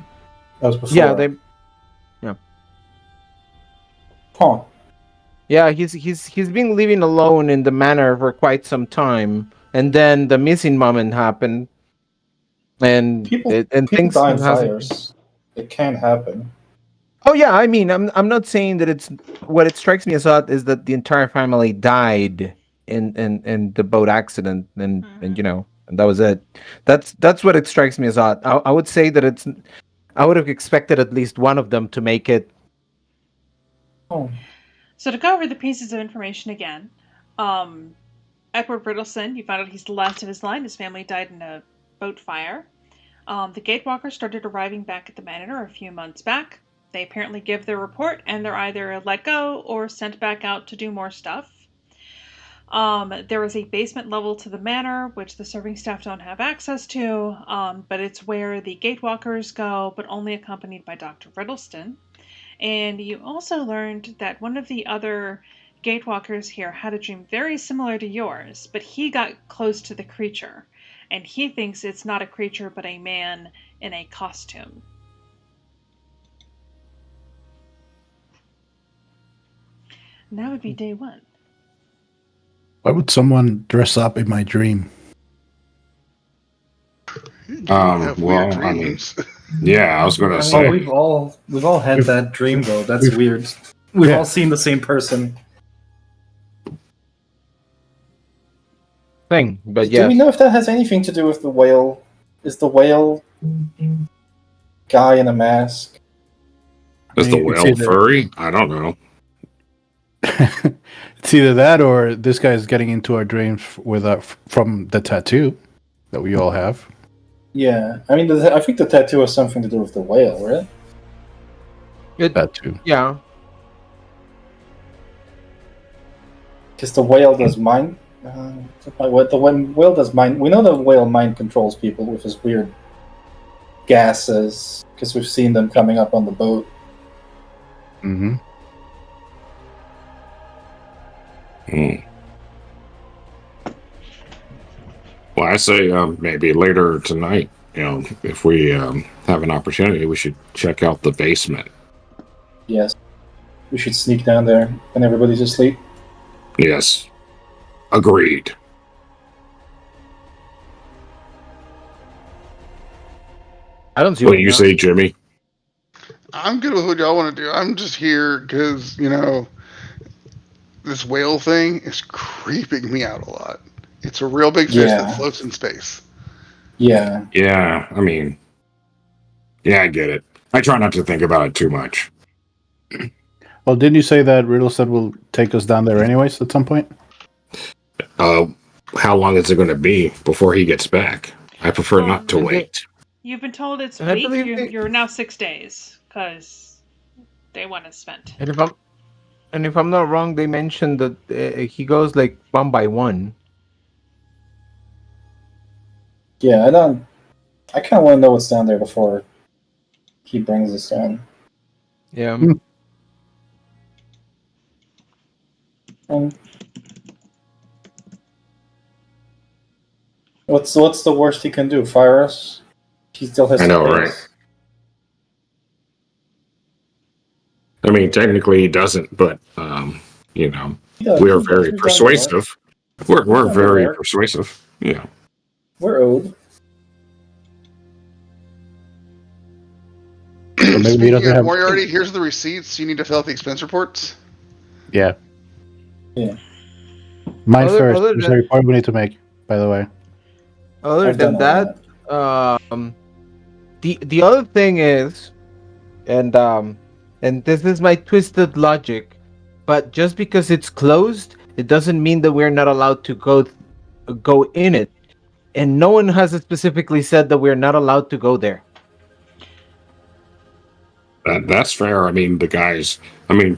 That was Yeah, before. they. Yeah, Huh. yeah. He's been living alone in the manor for quite some time, and then the missing moment happened, and People people things die in hasn't. fires. It can happen. Oh yeah, I mean, I'm not saying that it's what it strikes me as odd is that the entire family died in the boat accident, and Hmm. and that was it. That's what it strikes me as odd. I would say that it's. I would have expected at least one of them to make it. Oh, So to go over the pieces of information again, Edward Riddleson, you found out he's the last of his line. His family died in a boat fire. The Gatewalkers started arriving back at the manor a few months back. They apparently give their report, and they're either let go or sent back out to do more stuff. There is a basement level to the manor, which the serving staff don't have access to, but it's where the Gatewalkers go, but only accompanied by Dr. Riddleston. And you also learned that one of the other Gatewalkers here had a dream very similar to yours, but he got close to the creature, and he thinks it's not a creature but a man in a costume. And that would be day one. Why would someone dress up in my dream? You have weird well, I mean, dreams. yeah, I was gonna I mean, say. we've all had We've- that dream though. That's we've- weird. We've Yeah. all seen the same person. Thing, but Do we yeah, know if that has anything to do with the whale? Is the whale guy in a mask? Is the I mean, it's whale either- furry? I don't know. It's either that or this guy is getting into our dreams with from the tattoo that we all have. Yeah, I mean, I think the tattoo has something to do with the whale, right? Tattoo. yeah. Because the whale does mind. The whale does mind. We know the whale mind controls people with his weird gases, because we've seen them coming up on the boat. Mm-hmm. Hmm. Well, I say maybe later tonight. If we have an opportunity, we should check out the basement. Yes, we should sneak down there when everybody's asleep. Yes, agreed. I don't see What what do you say, Jimmy? I'm good with what y'all want to do. I'm just here because, this whale thing is creeping me out a lot. It's a real big fish Yeah. that floats in space. Yeah, Yeah, I mean, yeah, I get it. I try not to think about it too much. Well, didn't you say that Riddlestead will take us down there anyways at some point? How long is it going to be before he gets back? I prefer not to Um, wait. You've been told it's I week. believe they- You're now 6 days, because day one is spent. And if I'm not wrong, they mentioned that he goes like one by one. yeah. I kind of want to know what's down there before he brings us down. Yeah. Um, what's the worst he can do? Fire us? He still has. I know, space. right? I mean, technically he doesn't, but He does, we are he does. very We've done the work. persuasive. We're done the very work. persuasive. Yeah. We're owed. Or maybe he Speaking doesn't of have. Moriarty, here's the receipts. You need to fill out the expense reports. Yeah. Yeah. Mine Other- first. other There's than- a report we need to make, by the way. Other I've than done all that, the other thing is, and this is my twisted logic, but just because it's closed, it doesn't mean that we're not allowed to go in it, and no one has specifically said that we're not allowed to go there. That's fair. I mean, the guys. They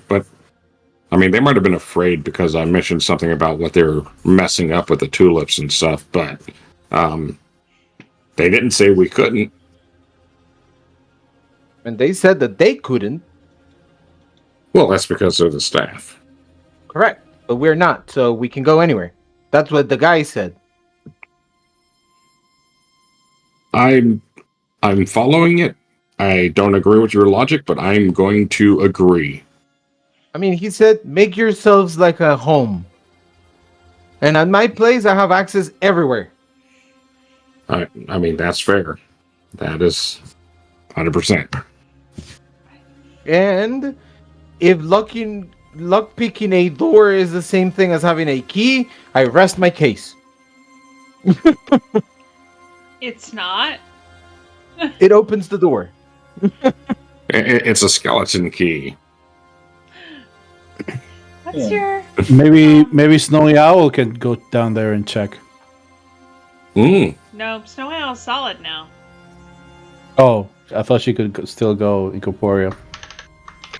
might have been afraid because I mentioned something about what they're messing up with the tulips and stuff, but they didn't say we couldn't. And they said that they couldn't. Well, that's because of the staff. Correct, but we're not, so we can go anywhere. That's what the guy said. I'm following it. I don't agree with your logic, but I'm going to agree. I mean, he said, make yourselves like a home. And at my place, I have access everywhere. I mean, that's fair. That is 100%. And if lockpicking a door is the same thing as having a key, I rest my case. It's not. It opens the door. It's a skeleton key. What's Yeah. your Maybe Snowy Owl can go down there and check. Mm. No, Snow Owl's solid now. Oh, I thought she could still go incorporeal.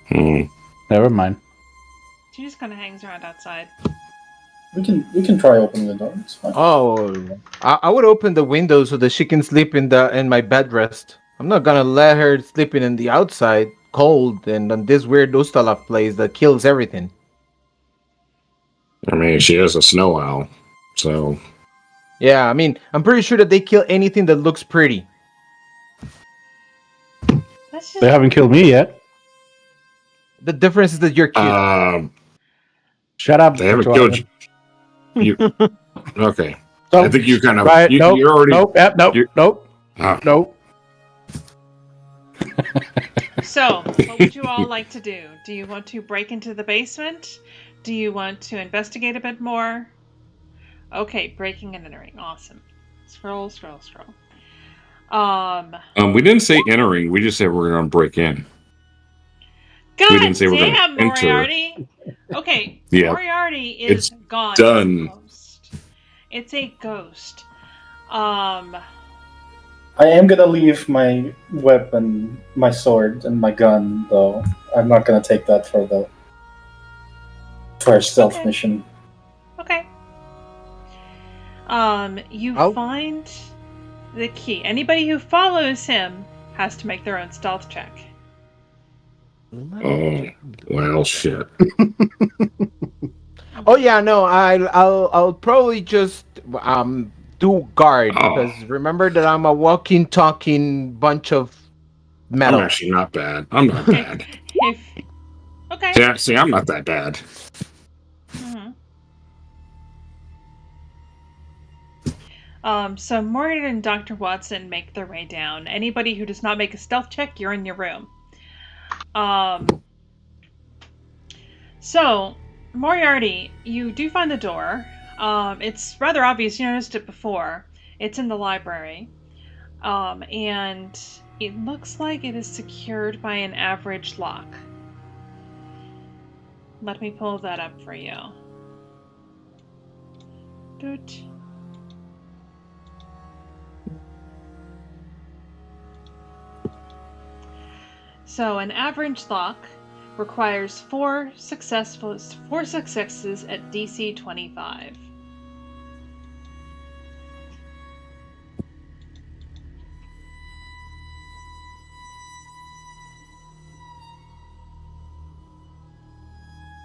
Hmm. Never mind. She just kind of hangs around outside. We can try opening the door. It's fine. Oh, I would open the window so that she can sleep in my bed rest. I'm not gonna let her sleeping in the outside, cold, and on this weird Ustala place that kills everything. I mean, she is a snow owl, so Yeah, I mean, I'm pretty sure that they kill anything that looks pretty. That's just They haven't killed me yet. The difference is that you're cute. Shut up. they haven't Joanna. killed you. Okay, Nope. I think you kind of Right. Nope. you're already. Nope. Yep. Nope. you're- Nope. Ah. Nope. So, what would you all like to do? Do you want to break into the basement? Do you want to investigate a bit more? Okay, breaking and entering. Awesome. Scroll, scroll, scroll. We didn't say entering. We just said we're going to break in. God didn't say we're gonna damn, enter. Moriarty! Okay, Yeah, Moriarty is it's gone. done. Ghost. It's a ghost. I am gonna leave my weapon, my sword, and my gun, though. I'm not gonna take that for our stealth Okay. mission. Okay. You I'll- find the key. Anybody who follows him has to make their own stealth check. Oh, well, shit. Oh yeah, no, I'll probably just do guard Oh. because remember that I'm a walking, talking bunch of metal. I'm actually not bad. I'm not bad. Okay. Yeah, see, I'm not that bad. So Morgan and Dr. Watson make their way down. Anybody who does not make a stealth check, you're in your room. So Moriarty, you do find the door. It's rather obvious. You noticed it before. It's in the library. And it looks like it is secured by an average lock. Let me pull that up for you. Doot. So an average lock requires four successes at DC 25.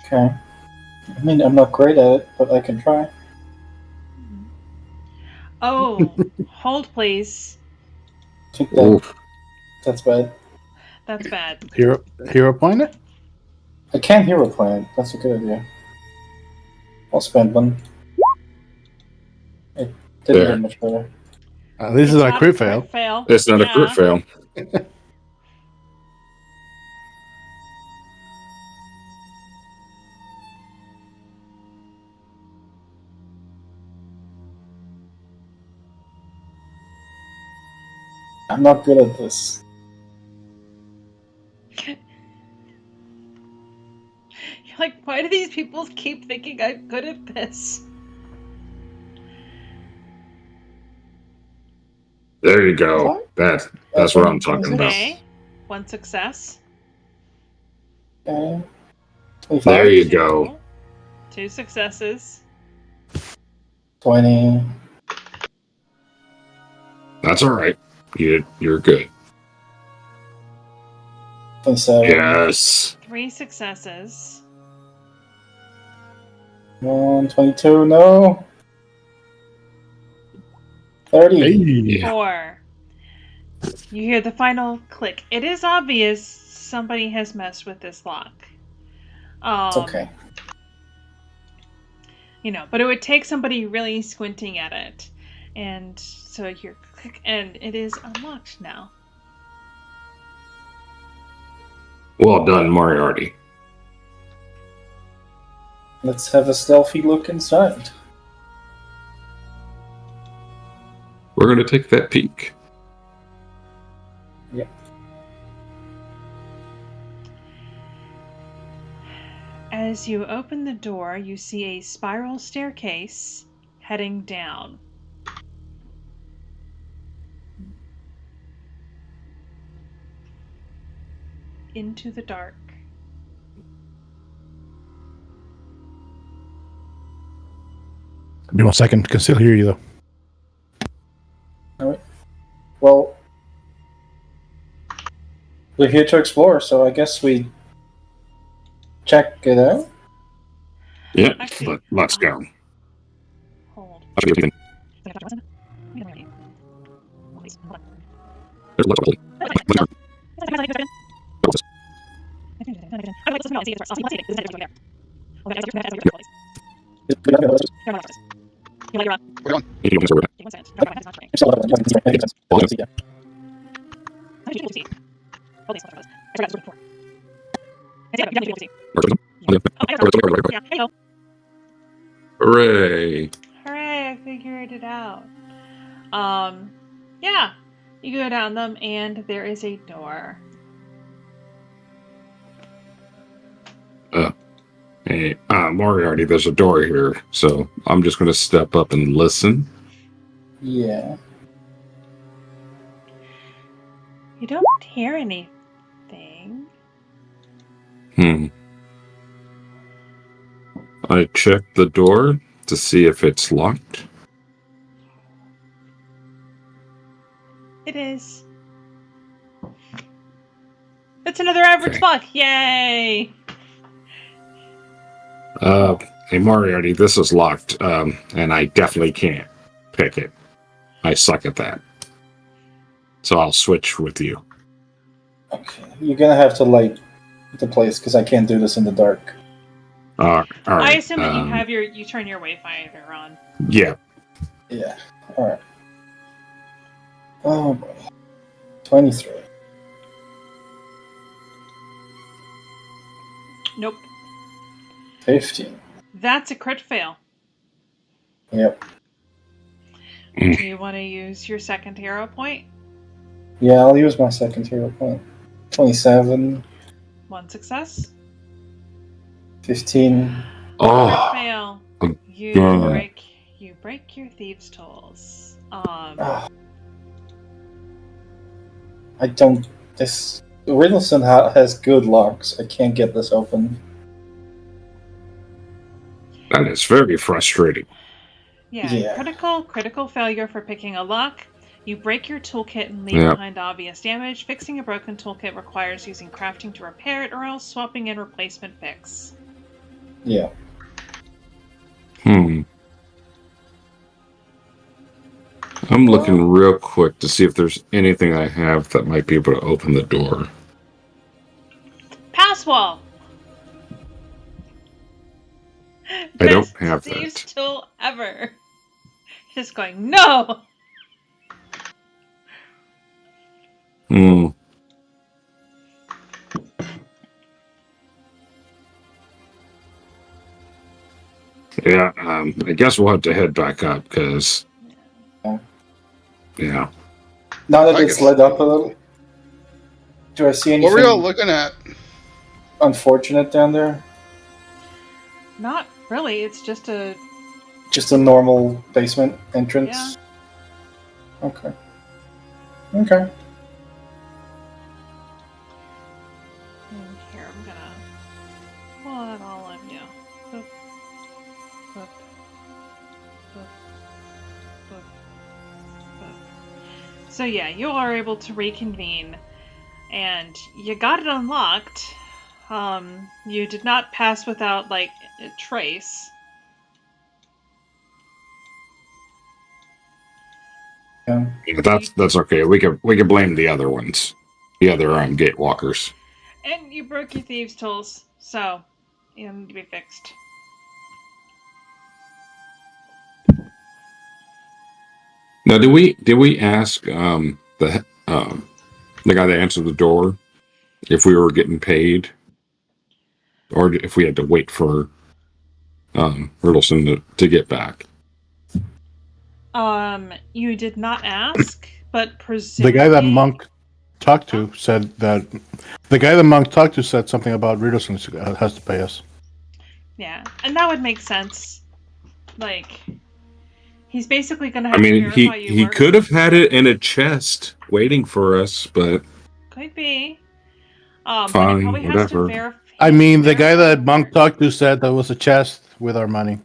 Okay. I mean, I'm not great at it, but I can try. Oh, hold please. I think Oof. that's bad. That's bad. Hero pointer? I can't hero plan. That's a good idea. I'll spend one. It didn't There. get much better. This is It's not a not crit fail. fail. It's not a Yeah. crit fail. I'm not good at this. You're like, why do these people keep thinking I'm good at this? There you go. That's what I'm talking about. Okay. One success. Okay. There 25, you go. Two successes. 20. That's all right. You're good. 27. Yes. Three successes. 22. No. 30. Yeah. 4. You hear the final click. It is obvious somebody has messed with this lock. It's okay. You know, but it would take somebody really squinting at it. And so you're click, and it is unlocked now. Well done, Moriarty. Let's have a stealthy look inside. we're going to take that peek. Yep. As you open the door, you see a spiral staircase heading down. Into the dark. Give me 1 second. Can still hear you though. All right. Well, we're here to explore, so I guess we check it out. Yeah, Actually, let's go. Hold. We're going. Hooray! Hooray, I figured it out. Yeah. You go down them and there is a door. Hey, Moriarty, there's a door here, so I'm just going to step up and listen. Yeah. You don't hear anything. I check the door to see if it's locked. It is. It's another average Okay. buck. Yay! Hey, Moriarty, this is locked, and I definitely can't pick it. I suck at that. So I'll switch with you. Okay. You're gonna have to light the place because I can't do this in the dark. All right. I assume that you turn your wayfinder on. Yeah. Yeah. All right. Oh boy. 23. Nope. 15. That's a crit fail. Yep. Do you want to use your second hero point? Yeah, I'll use my second hero point. 27. 1 success. 15. Crit Oh. fail. God. You break your thieves' tools. I don't. This Riddleson has good locks. I can't get this open. That is very frustrating. Yeah. Critical failure for picking a lock. You break your toolkit and leave Yep. behind obvious damage. Fixing a broken toolkit requires using crafting to repair it or else swapping in replacement fix. Yeah. I'm looking real quick to see if there's anything I have that might be able to open the door. Pass wall! I don't Best have thieves that. tool ever. Just going, no! Yeah, I guess we'll have to head back up, because... Yeah. Now that I it's guess- lit up a little, do I see What were y'all anything looking at? unfortunate down there? Not really, it's just a... Just a normal basement entrance? Yeah. Okay. Okay. Here, I'm gonna pull it all in you. Boop, boop, boop, boop, boop. So yeah, you are able to reconvene, and you got it unlocked. You did not pass without, like, a trace. Yeah. Yeah, that's okay. We can blame the other ones. The other Gatewalkers. And you broke your thieves' tools, so you need to be fixed. Now, did we ask the guy that answered the door if we were getting paid, or if we had to wait for Riddleson to get back? You did not ask, but The presumably guy that Monk talked to said that said something about Riddleson has to pay us. Yeah, and that would make sense. Like, he's basically going to I have to mean, verify you he work. could have had it in a chest waiting for us, but Could be. But he fine, probably has to whatever. verify. I mean, the guy that Monk talked to said there was a chest with our money.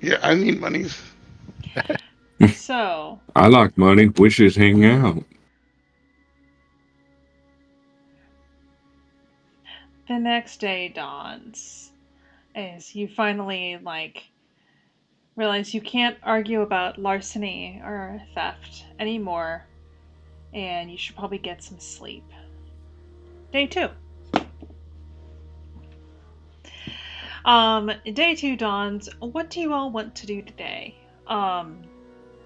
Yeah, I need monies. So, I like money. We should hang out. the next day dawns as you finally, realize you can't argue about larceny or theft anymore, and you should probably get some sleep. Day 2. Day 2 dawns. What do you all want to do today?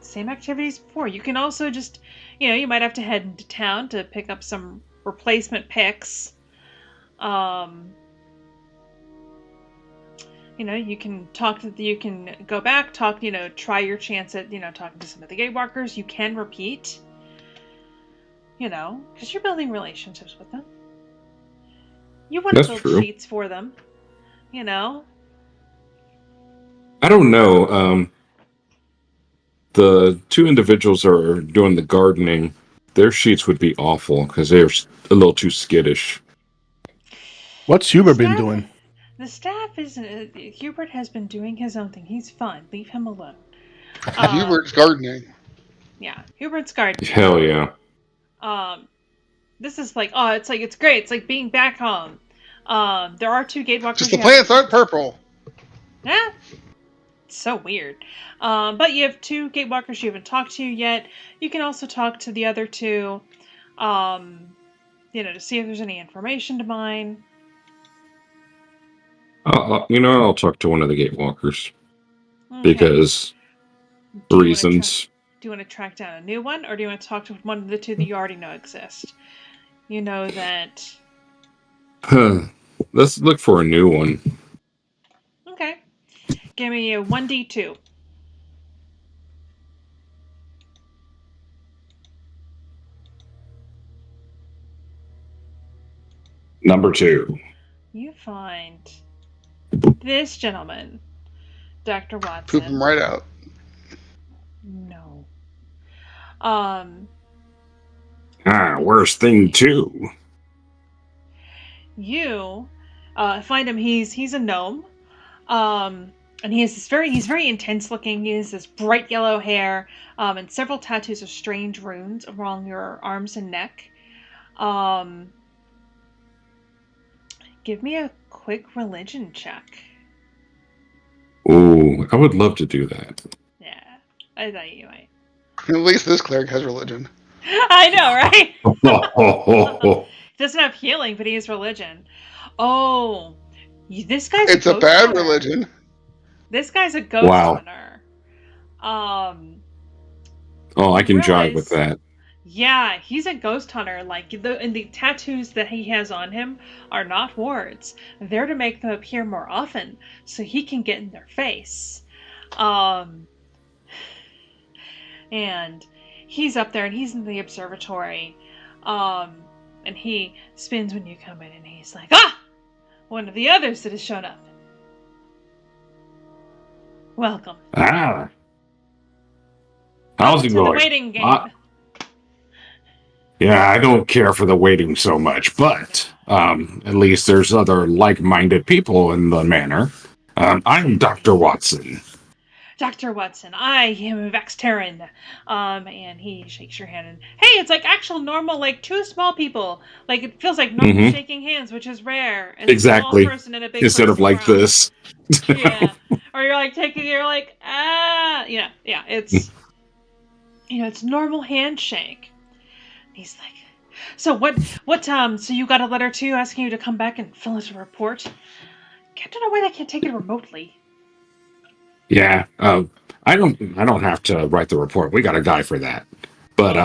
Same activities before. You can also just, you might have to head into town to pick up some replacement picks. You can you can go back, try your chance at, talking to some of the Gatewalkers. You can repeat, because you're building relationships with them. You want to That's build true. sheets for them, I don't know. The two individuals that are doing the gardening, their sheets would be awful because they're a little too skittish. What's Hubert been doing? The staff isn't. Hubert has been doing his own thing. He's fine. Leave him alone. Hubert's gardening. Yeah, Hubert's gardening. Hell yeah. This is it's great. It's like being back home. There are 2 Gatewalkers. Just the plants aren't purple. Yeah. It's so weird. But you have 2 Gatewalkers you haven't talked to yet. You can also talk to the other 2, to see if there's any information to mine. I'll talk to one of the Gatewalkers Okay. because reasons. Do you want to track down a new one, or do you want to talk to one of the 2 that you already know exist? You know that. Let's look for a new one. Okay. Give me a 1d2. Number 2. You find this gentleman, Dr. Watson. Poop him right out. No. Worst thing 2. You find him. He's a gnome. And he's very intense looking. He has this bright yellow hair, and several tattoos of strange runes along your arms and neck. Give me a quick religion check. Ooh, I would love to do that. Yeah, I thought you might. At least this cleric has religion. I know, right? Oh, He doesn't have healing, but he has religion. Oh, this guy's It's a bad religion. This guy's a ghost hunter. I can jive with that. Yeah, he's a ghost hunter. And the tattoos that he has on him are not wards. They're to make them appear more often, so he can get in their face. And he's up there, and he's in the observatory. And he spins when you come in, and he's like, one of the others that has shown up. Welcome. How's it going? The waiting game. Yeah, I don't care for the waiting so much, but at least there's other like-minded people in the manor. I'm Dr. Watson. Dr. Watson, I am Vaxterin. And he shakes your hand and, hey, it's like actual normal, 2 small people. It feels like normal shaking hands, which is rare. And exactly. A small person and a big Instead of like around. this. Yeah. Or you're it's, it's normal handshake. And he's like, so so you got a letter too asking you to come back and fill out a report? I don't know why they can't take it remotely. Yeah, I don't have to write the report. We got a guy for that. But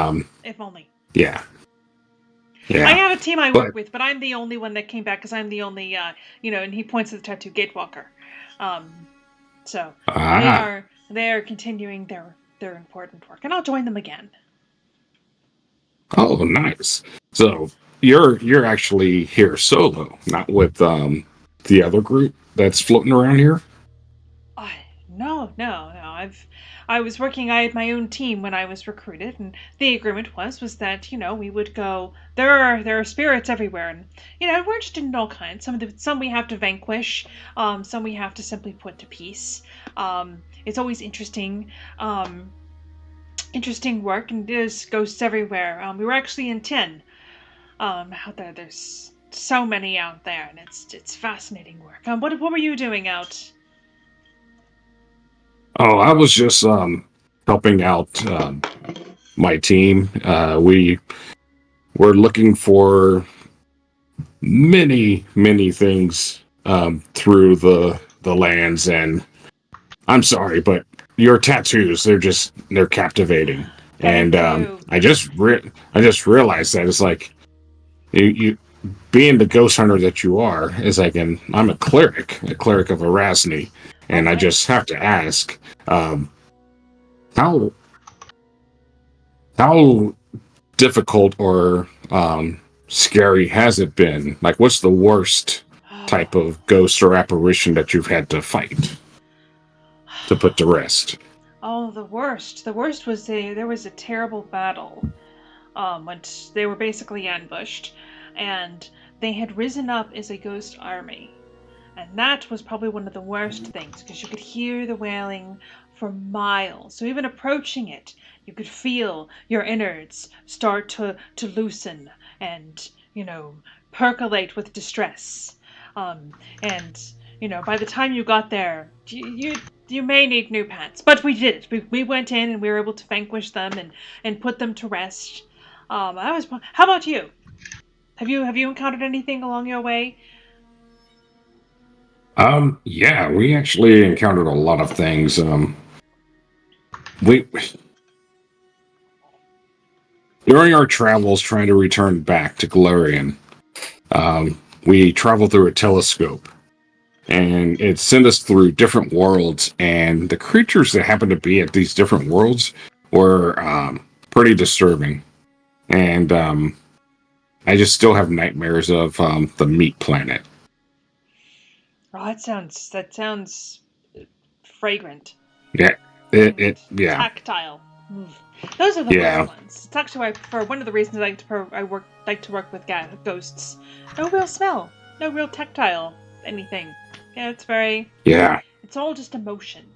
if only. Yeah. I have a team I work with, but I'm the only one that came back because I'm the only and he points to the tattoo Gatewalker. So Ah. they are continuing their important work, and I'll join them again. Oh, nice. So you're actually here solo, not with the other group that's floating around here. I no. I was working. I had my own team when I was recruited, and the agreement was that we would go. There are spirits everywhere, and we're interested in all kinds. Some we have to vanquish. Some we have to simply put to peace. It's always interesting. Interesting work, and there's ghosts everywhere. We were actually in 10 out there. There's so many out there, and it's fascinating work. What were you doing out? Oh, I was just helping out my team. We were looking for many things through the lands, and I'm sorry, but your tattoos, they're captivating. And Thank you. I just realized that it's like you being the ghost hunter that you are is like, and I'm a cleric of Erasni, Oh, and I just nice. have to ask, how how difficult or scary has it been? Like, what's the worst type of ghost or apparition that you've had to fight to put to rest? Oh, the worst. The worst was there was a terrible battle. When they were basically ambushed, and they had risen up as a ghost army. And that was probably one of the worst things because you could hear the wailing for miles. So even approaching it, you could feel your innards start to loosen and, percolate with distress. And by the time you got there, you may need new pants, but we did it. We went in and we were able to vanquish them and put them to rest. I was. How about you? Have you encountered anything along your way? Yeah, we actually encountered a lot of things. We During our travels trying to return back to Galarian, we traveled through a telescope, and it sent us through different worlds, and the creatures that happened to be at these different worlds were pretty disturbing. And I just still have nightmares of the meat planet. Oh, that sounds fragrant Yeah, and yeah, tactile. Mm. Those are the worst yeah. ones. It's actually why I prefer one of the reasons I like to work with ghosts. No real smell, no real tactile anything. Yeah, Yeah, it's all just emotion.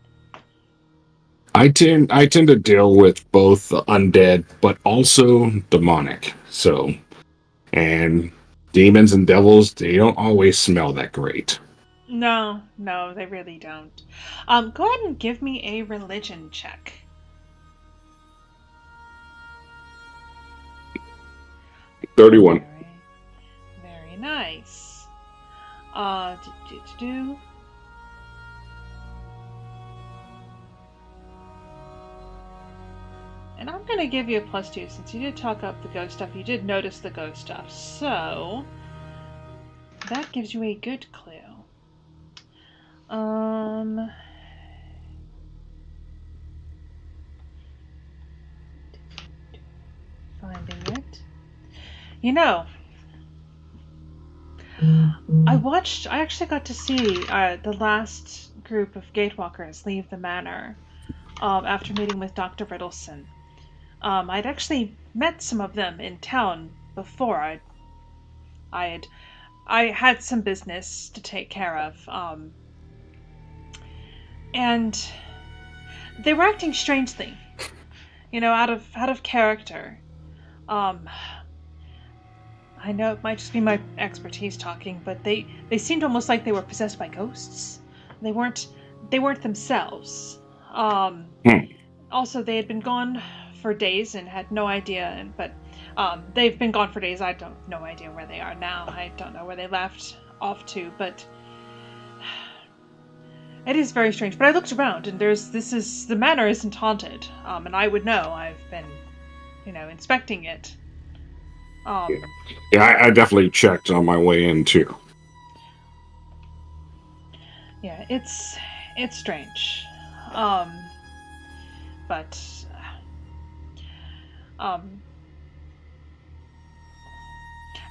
I tend to deal with both the undead, but also demonic. So, and demons and devils, they don't always smell that great. No, they really don't. Go ahead and give me a religion check. 31. Very, very nice. Do. And I'm gonna give you a +2 since you did talk up the ghost stuff. You did notice the ghost stuff, so that gives you a good clue. Um, finding it. You know, I actually got to see the last group of Gatewalkers leave the manor after meeting with Dr. Riddleson. I'd actually met some of them in town before. I had I had some business to take care of, and they were acting strangely, out of character. Um, I know it might just be my expertise talking, but they seemed almost like they were possessed by ghosts. They weren't they weren't themselves. Um, Hmm. Also, they had been gone for days and had no idea. But they've been gone for days. I don't no idea where they are now. I don't know where they left off to. But it is very strange. But I looked around, and the manor isn't haunted. And I would know. I've been, inspecting it. Yeah, Um, I definitely checked on my way in too. Yeah, it's strange. Um, but um,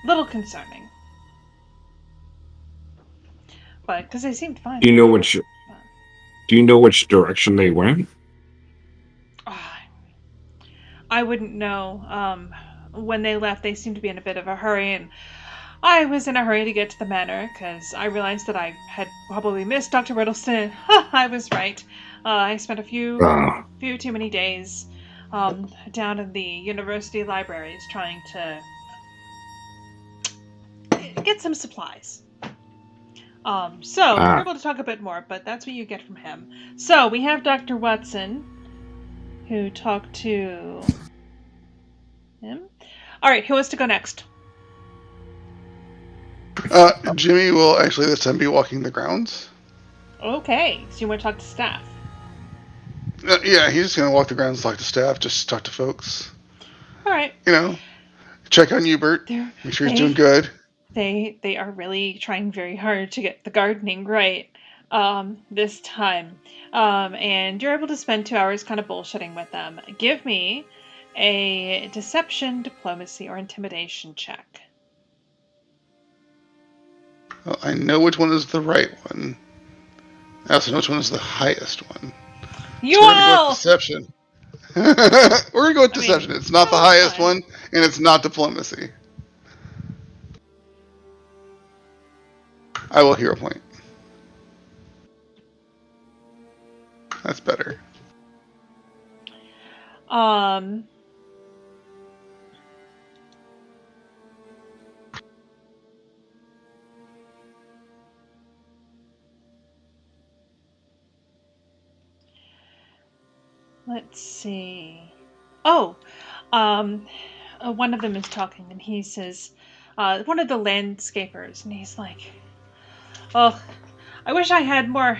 little concerning. But because they seemed fine. Do you know which? Do you know which direction they went? Ah, I wouldn't know. When they left, they seemed to be in a bit of a hurry, and I was in a hurry to get to the manor because I realized that I had probably missed Dr. Riddleston. Ha! I was right. I spent a Ah, few too many days down in the university libraries trying to get some supplies. So we're ah. able to talk a bit more, but that's what you get from him. So we have Dr. Watson, who talked to him. All right, who wants to go next? Jimmy will actually this time be walking the grounds. Okay, so you want to talk to staff? Yeah, he's just gonna walk the grounds, talk to staff, just talk to folks. All right, You know, check on Hubert, they're make sure he's doing they good. they are really trying very hard to get the gardening right this time, and you're able to spend 2 hours kind of bullshitting with them. Give me a deception, diplomacy, or intimidation check. Well, I know which one is the right one. I also know which one is the highest one. You So we're gonna go with all. deception. We're gonna go with I mean, deception. It's not the that's highest fine. one, and it's not diplomacy. I will hero point. That's better. Um. Let's see. Oh, um, one of them is talking, and he says, one of the landscapers, and he's like, "Oh, I wish I had more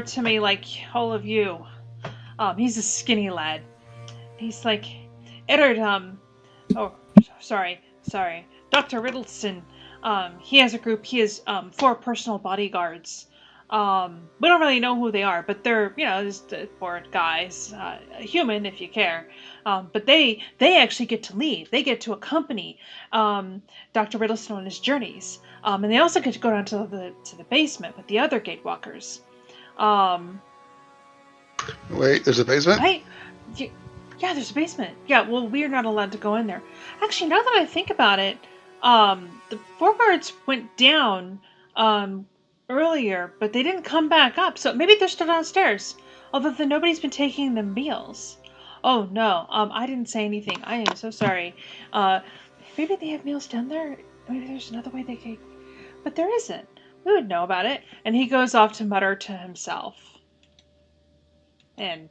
to me like all of you." He's a skinny lad. He's like, Eddard, oh, sorry, Dr. Riddleston. He has a group. He has 4 personal bodyguards. We don't really know who they are, but they're just 4 guys, human if you care. But they actually get to leave. They get to accompany Dr. Riddleston on his journeys, and they also get to go down to the basement with the other Gatewalkers. Um, Wait, there's a basement? right? Yeah, there's a basement. Yeah, well, we're not allowed to go in there. Actually, now that I think about it, the 4 guards went down earlier, but they didn't come back up. So maybe they're still downstairs. Although nobody's been taking them meals. Oh no, I didn't say anything. I am so sorry. Uh, maybe they have meals down there. Maybe there's another way they could, but there isn't. We would know about it. And he goes off to mutter to himself. And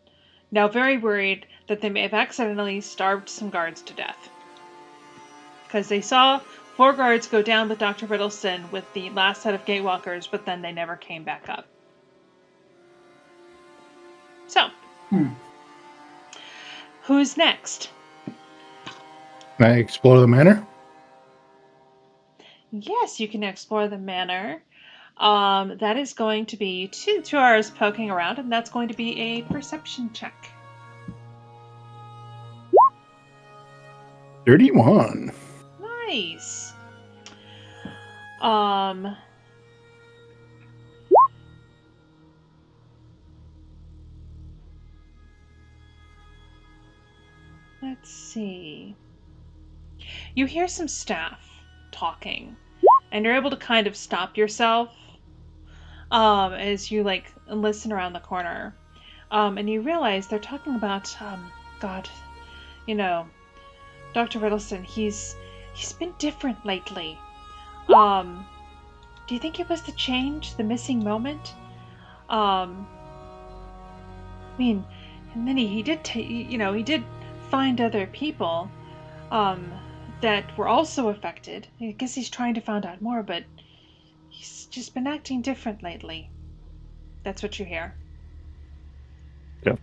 now very worried that they may have accidentally starved some guards to death. Because they saw 4 guards go down with Dr. Riddleston with the last set of Gatewalkers, but then they never came back up. So, who's next? Can I explore the manor? Yes, you can explore the manor. That is going to be 2 hours poking around, and that's going to be a perception check. 31. Nice. Um, let's see. You hear some staff talking, and you're able to kind of stop yourself as you listen around the corner. And you realize they're talking about God, you know, Dr. Riddleston. He's been different lately. Do you think it was the change, the missing moment? I mean, and then he did he did find other people that were also affected. I guess he's trying to find out more, but he's just been acting different lately. That's what you hear. Yeah.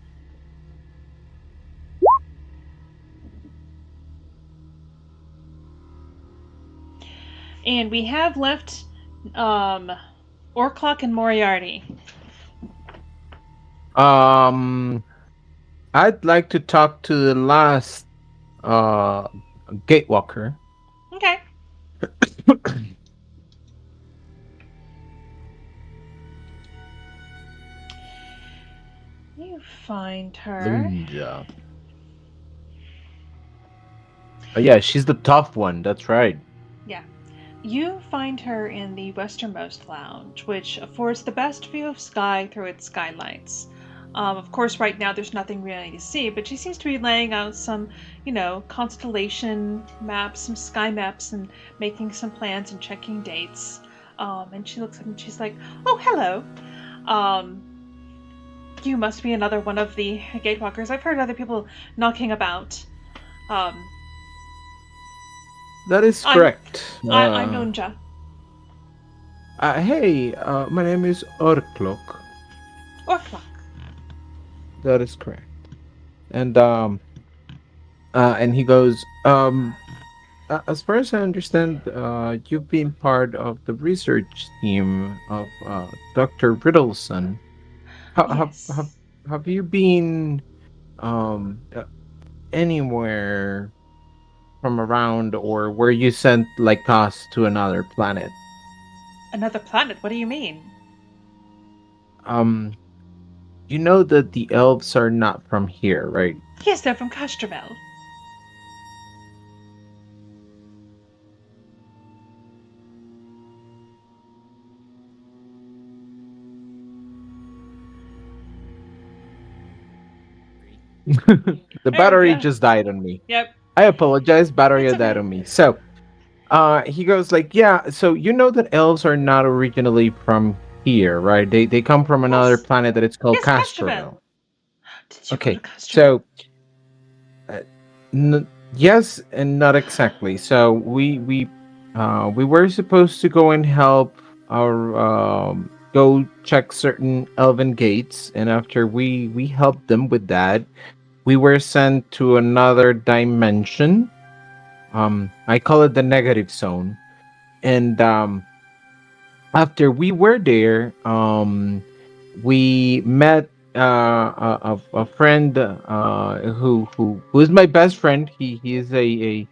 And we have left Orclock and Moriarty. Um, I'd like to talk to the last uh Gatewalker. Okay. You find her. Linda. Oh, yeah, she's the tough one. That's right. Yeah. You find her in the westernmost lounge, which affords the best view of sky through its skylights. Of course, right now there's nothing really to see, but she seems to be laying out some, constellation maps, some sky maps, and making some plans and checking dates. And she looks up and she's like, "Oh, hello. Um, you must be another one of the Gatewalkers. I've heard other people knocking about. Um, That is I'm correct. I'm Nunja. Hey, my name is Orklok. Orflock. That is correct. And he goes, as far as I understand, you've been part of the research team of Dr. Riddleson. How, have, have, Yes. have you been um, uh, anywhere from around, or were you sent like us to another planet? Another planet? What do you mean? Um, you know that the elves are not from here, right? Yes, they're from Castrovel. The There we battery go. just died on me. Yep. I apologize, battery It's died okay. on me. So, he goes like, yeah. So you know that elves are not originally from here, right? They come from another Yes. planet that it's called Yes, Castrovel. Castrovel. Did you go to Okay, Castrovel? so uh, yes and not exactly. So we were supposed to go and help our go check certain elven gates, and after we helped them with that, we were sent to another dimension. I call it the negative zone. And after we were there, we met a friend who is my best friend. He is a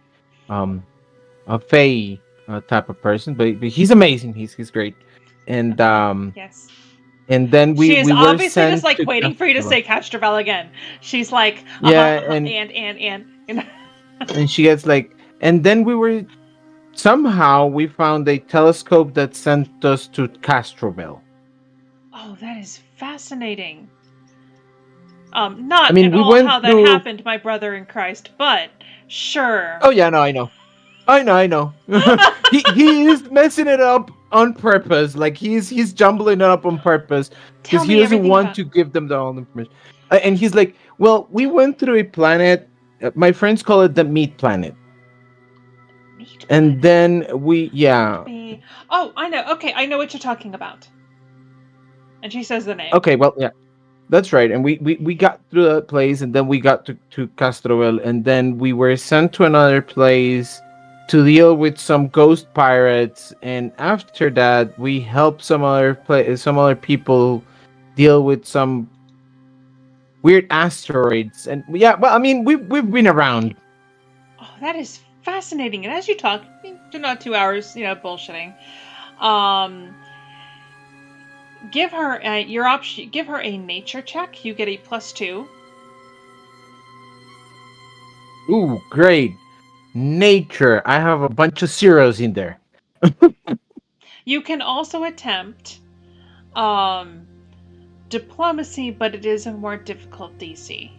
Fey type of person, but he's amazing. He's great. And Yes. and then we She is we were obviously just sent like to waiting for you to Castrovel. say Castrovel again. She's like, Yeah, and. and she gets like, and then we were somehow we found a telescope that sent us to Castrovel. Oh, that is fascinating. I Not mean, at we all how went that through. happened, my brother in Christ, but sure. Oh yeah, no, I know, I know. He is messing it up on purpose. Like he's jumbling it up on purpose because Tell he me doesn't everything want about to give them the all information. And he's like, well, we went through a planet. My friends call it the meat planet. Meat And Planet. then we, Let yeah, me. Oh, I know. Okay, I know what you're talking about. And she says the name. okay, well, yeah, that's right. And we got through that place, and then we got to Castrovel, and then we were sent to another place to deal with some ghost pirates. And after that, we helped some other people deal with some weird asteroids. And yeah, well, I mean, we've been around. Oh, that is fascinating. And as you talk, do not 2 hours, bullshitting. Um, give her your option. Give her a nature check. You get a +2. Ooh, great nature. I have a bunch of zeros in there. You can also attempt um, diplomacy, but it is a more difficult DC.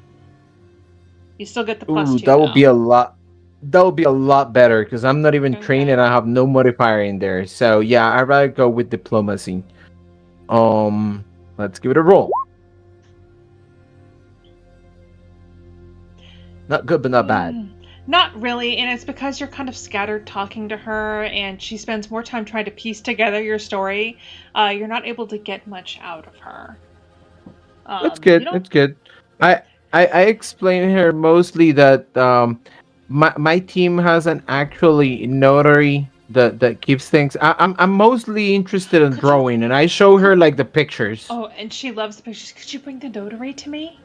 You still get the plus Ooh, two that would though. be a lot. That would be a lot better because I'm not even trained Okay. and I have no modifier in there. So yeah, I'd rather go with diplomacy. Um, let's give it a roll. Not good, but not bad. Not really, and it's because you're kind of scattered talking to her, and she spends more time trying to piece together your story. You're not able to get much out of her. That's You good. don't. That's good. I I explain her mostly that my team has an actually notary that keeps things. I'm mostly interested in Could you? drawing, and I show her like the pictures, Oh, and she loves the pictures. Could you bring the notary to me?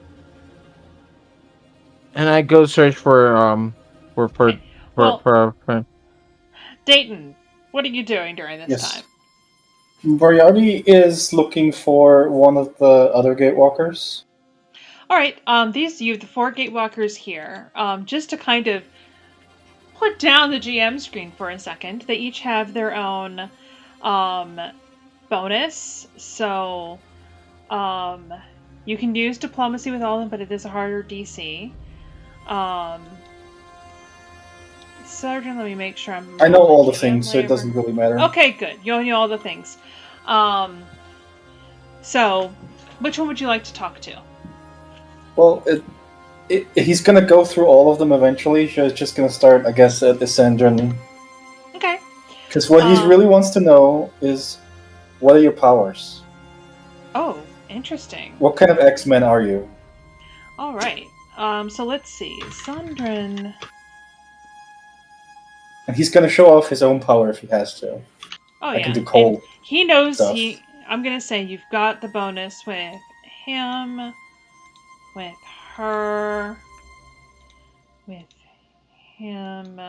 and I go search for for Okay. for for Well, for, for Dayton, what are you doing during this time? Yes. Moriarty is looking for one of the other Gatewalkers. All right. You have the 4 gatewalkers here. Just to kind of put down the GM screen for a second, they each have their own um, bonus. So you can use diplomacy with all of them, but it is a harder DC. Sergeant, let me make sure I'm. I know all the GM things, so it labor. doesn't really matter. Okay, good. You know all the things. So, which one would you like to talk to? Well, he's gonna go through all of them eventually. He's just gonna start, I guess, at Isandran. Okay. Because what he really wants to know is, what are your powers? Oh, interesting. What kind of X-Men are you? All right. So let's see. Sandrin. And he's gonna show off his own power if he has to. Oh I yeah. can do cold And he knows stuff. I'm gonna say you've got the bonus with him, with her, with him,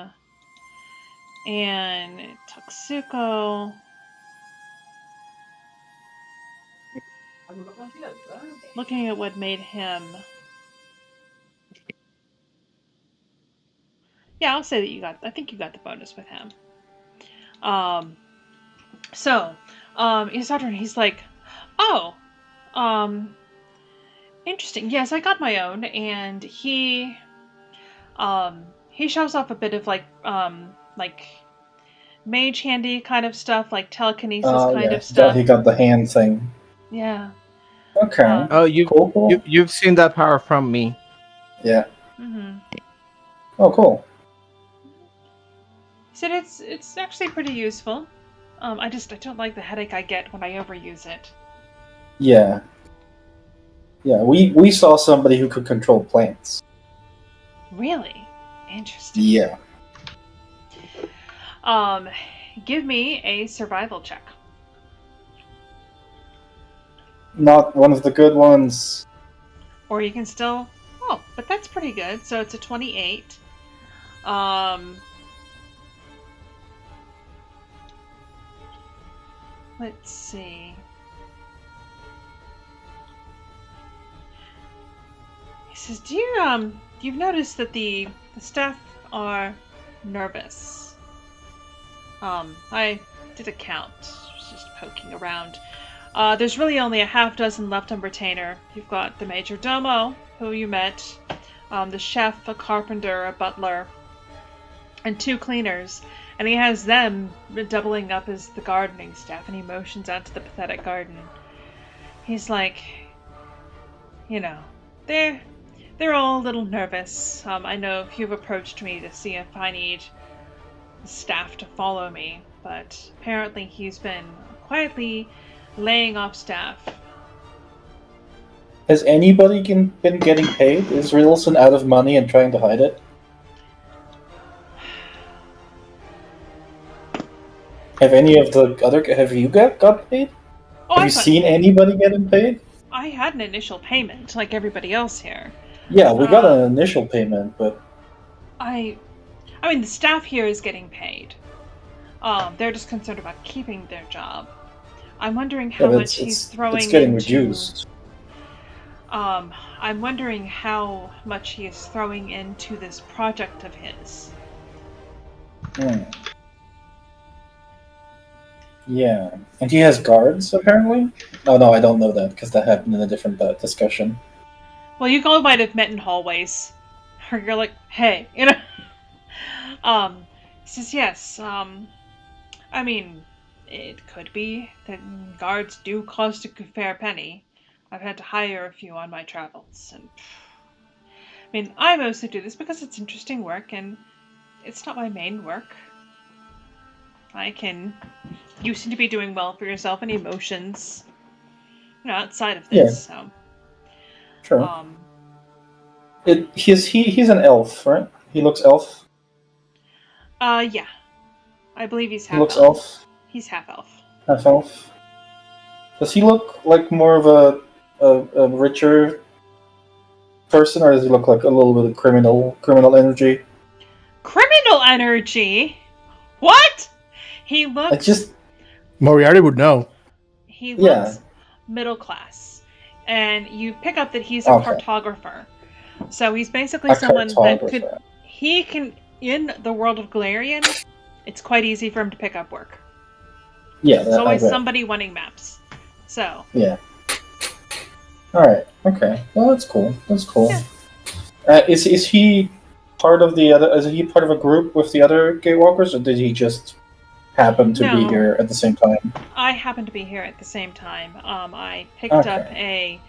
and Tuxuko. Looking at what made him. Yeah, I'll say that you got. I think you got the bonus with him. So, he's like, oh, interesting. Yes, I got my own, and he shows off a bit of like mage handy kind of stuff, like telekinesis kind Yeah, of stuff. he got the hand thing. Yeah. Okay. oh Cool. you've seen that power from me. Yeah. Mm-hmm. Oh, cool. He said it's actually pretty useful. I don't like the headache I get when I overuse it. Yeah. Yeah, we saw somebody who could control plants. Really? Interesting. Yeah. Give me a survival check. Not one of the good ones. Or you can still... Oh, but that's pretty good. So it's a 28. Let's see. He says, you've noticed that the staff are nervous. I did a count. Just poking around. There's really only a half dozen left on retainer. You've got the major domo, who you met, the chef, a carpenter, a butler, and 2 cleaners. And he has them doubling up as the gardening staff, and he motions out to the pathetic garden. He's like, they're all a little nervous. I know you've approached me to see if I need staff to follow me, but apparently he's been quietly laying off staff. Has anybody been getting paid? Is Riddleson out of money and trying to hide it? Have you got paid? Have you seen anybody getting paid? I had an initial payment, like everybody else here. Yeah, we got an initial payment, but... I mean, the staff here is getting paid. They're just concerned about keeping their job. I'm wondering how much he's throwing into... It's getting reduced. I'm wondering how much he is throwing into this project of his. Yeah, and he has guards, apparently? Oh, no, I don't know that, because that happened in a different discussion. Well, you all might have met in hallways. Or you're like, hey, He says, yes, I mean, it could be that guards do cost a fair penny. I've had to hire a few on my travels, and... I mean, I mostly do this because it's interesting work, and it's not my main work. You seem to be doing well for yourself and emotions, outside of this, so... Sure. He's an elf, right? He looks elf? Yeah. I believe he's He half looks elf. elf, He's half elf. half elf. Does he look like more of a richer person, or does he look like a little bit of criminal energy? Criminal energy? What? He I looks. just Moriarty would know. He Yeah. looks middle class, and you pick up that he's a Okay. cartographer. So he's basically a someone that could. cartographer. He can in the world of Galarian. It's quite easy for him to pick up work. Yeah, There's always I bet. somebody wanting maps. So Yeah. All right. Okay. Well, that's cool. That's cool. Yeah. Is he part of the other? Is he part of a group with the other Gatewalkers, or did he just happen to be No. here at the same time? I happen to be here at the same time. I picked Okay. up a.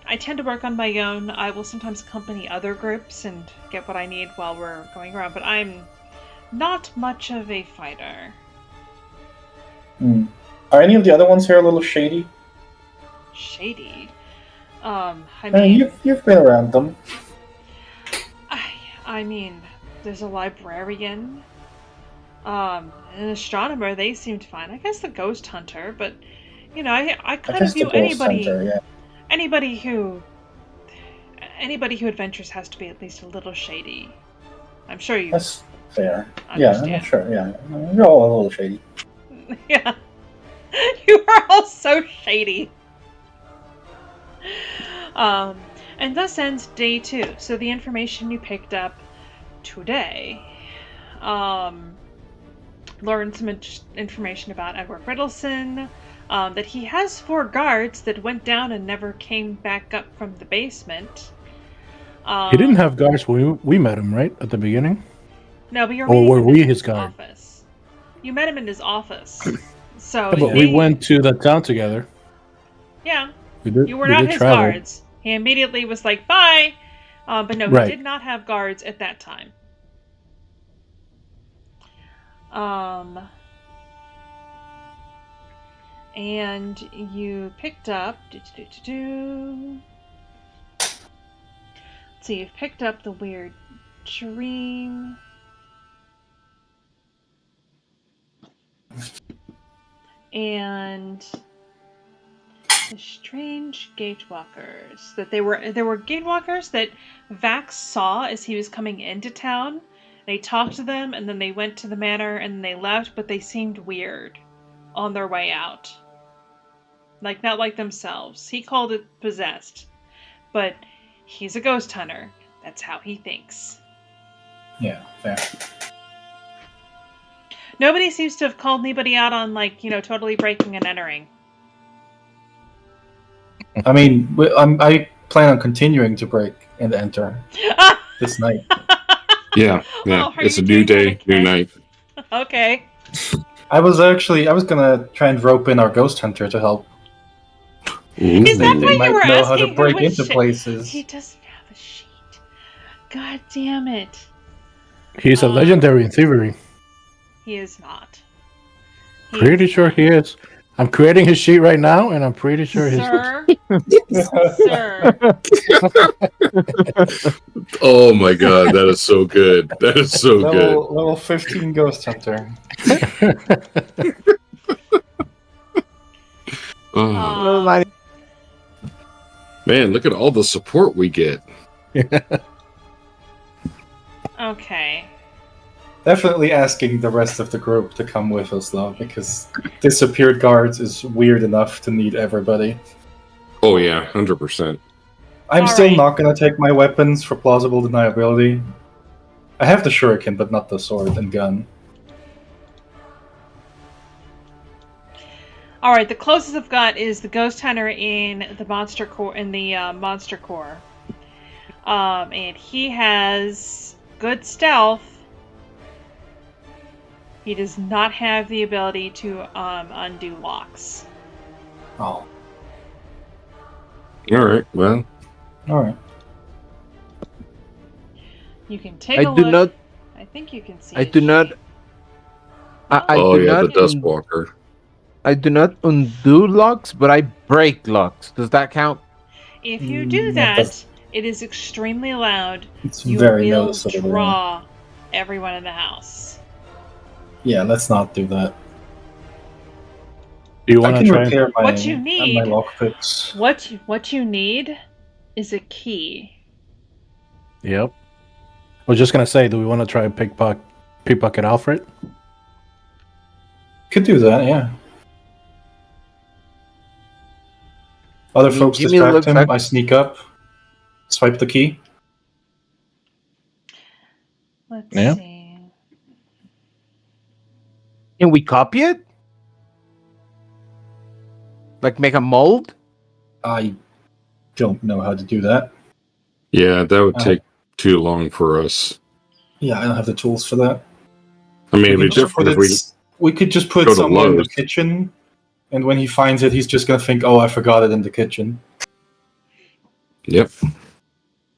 I tend to work on my own. I will sometimes accompany other groups and get what I need while we're going around, but I'm not much of a fighter. Hmm. Are any of the other ones here a little shady? Shady. I mean, you've been around them. I mean, there's a librarian, an astronomer. They seemed fine. I guess the ghost hunter, but I kind of view anybody who adventures has to be at least a little shady. I'm sure you. That's fair. Understand. Yeah, I'm sure. Yeah, you're all a little shady. Yeah, you are all so shady. And thus ends day 2. So the information you picked up today, learned some information about Edward Riddleson, that he has 4 guards that went down and never came back up from the basement. He didn't have guards when we met him, right? At the beginning? No, but you're Or were meeting we him his in guard? office. You met him in his office. So Yeah, but we went to the town together. Yeah. We did, You were we not did his travel. guards. He immediately was like, bye! But no, Right. he did not have guards at that time. And you picked up... So you've picked up the weird dream. And... the strange Gatewalkers. That there were Gatewalkers that Vax saw as he was coming into town. They talked to them, and then they went to the manor, and then they left, but they seemed weird on their way out. Like, not like themselves. He called it possessed. But he's a ghost hunter. That's how he thinks. Yeah, fair. Nobody seems to have called anybody out on, totally breaking and entering. I mean, I plan on continuing to break and enter this night. Yeah. Oh, are It's you a new doing day, that new again? night. Okay. I was gonna try and rope in our ghost hunter to help. Is that They why might you were know how asking to break him into places. He doesn't have a sheet. God damn it. He's a legendary in thievery. He is not. Pretty sure he is. I'm creating his sheet right now, and I'm pretty sure he's... Sir. Sir. Oh my god, that is so good. That is so good. Level 15 ghost hunter. Oh, man, look at all the support we get. Okay. Definitely asking the rest of the group to come with us, though, because disappeared guards is weird enough to need everybody. Oh yeah, 100%. I'm All still right. not going to take my weapons for plausible deniability. I have the shuriken, but not the sword and gun. All right. The closest I've got is the ghost hunter in the monster core. And he has good stealth. He does not have the ability to undo locks. Oh, All right, well, alright. You can take I a do look. not. I think you can see. I his do not. sheet. I oh do yeah, not. the Dustwalker. I do not undo locks, but I break locks. Does that count? If you do That that, it is extremely loud. It's You very will noticeable. draw everyone in the house. Yeah, let's not do that. Do you I want to can try? repair my What you my need- lockpicks. What you need is a key. Yep. I was just gonna say, do we want to try pickpocket Alfred? Could do that, yeah. Other folks Jimmy distract looks him. like I sneak up, swipe the key. Let's Yeah. see. can we copy it? Like make a mold? I don't know how to do that. Yeah, that would Uh, take too long for us. Yeah, I don't have the tools for that. I mean, it'd We be could just different put if we it. We could just put go it to somewhere in the Lowe's. kitchen, and when he finds it, he's just gonna think, "Oh, I forgot it in the kitchen." Yep.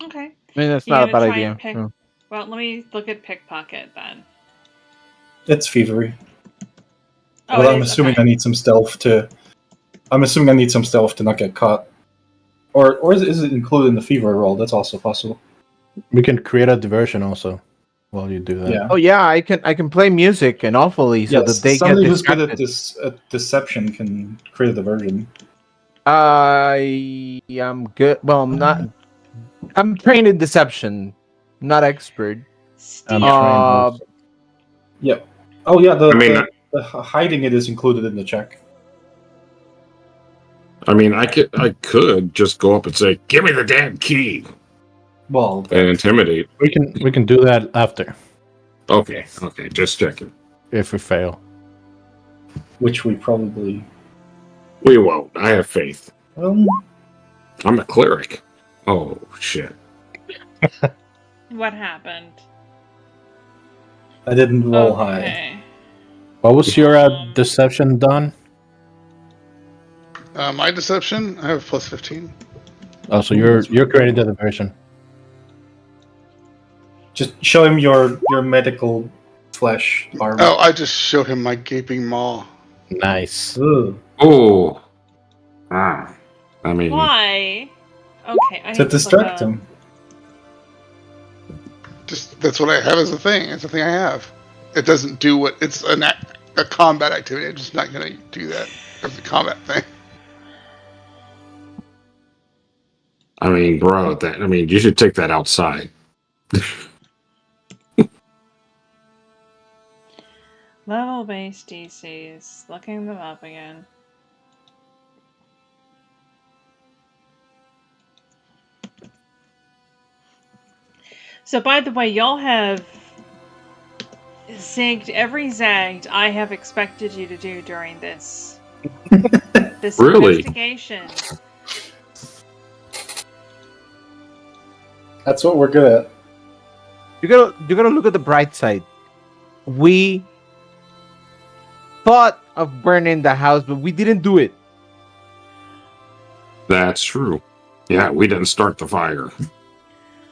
Okay. I mean, that's You not a gonna bad try idea. and pick? No. Well, let me look at pickpocket then. It's thievery. Oh, But it I'm is? assuming Okay. I need some stealth to. I'm assuming I need some stealth to not get caught. Or is it included in the thievery roll? That's also possible. We can create a diversion also while you do that. Yeah. Oh yeah, I can play music and awfully so Yes, that they get somebody who's good at distracted. this deception can create a diversion. I am good. Well, I'm not. I'm trained in deception, not expert. I'm Steal. trained also. Yep. Oh yeah, I mean, the hiding it is included in the check. I could just go up and say, "Give me the damn key," Well, and intimidate. We can do that after Okay, just checking. if we fail. which we probably. We won't. I have faith. Well, I'm a cleric. Oh shit. What happened? I didn't roll high. Okay. What was your deception done? My deception, I have plus 15. Oh, so Ooh, you're that's really creating the diversion. Just show him your medical flesh armor. Oh, I just showed him my gaping maw. Nice. Ugh. Oh. Ah. I mean, Why? Okay, I need To look distract up- him. Just that's what I have as a thing. It's a thing I have. It doesn't do what it's a combat activity. I'm just not gonna do that as a combat thing. bro, you should take that outside. Level-based DCs. Looking them up again. So, by the way, y'all have zigged every zagged I have expected you to do during this Really? investigation. That's what we're good at. You gotta look at the bright side. We thought of burning the house, but we didn't do it. That's true. Yeah, we didn't start the fire.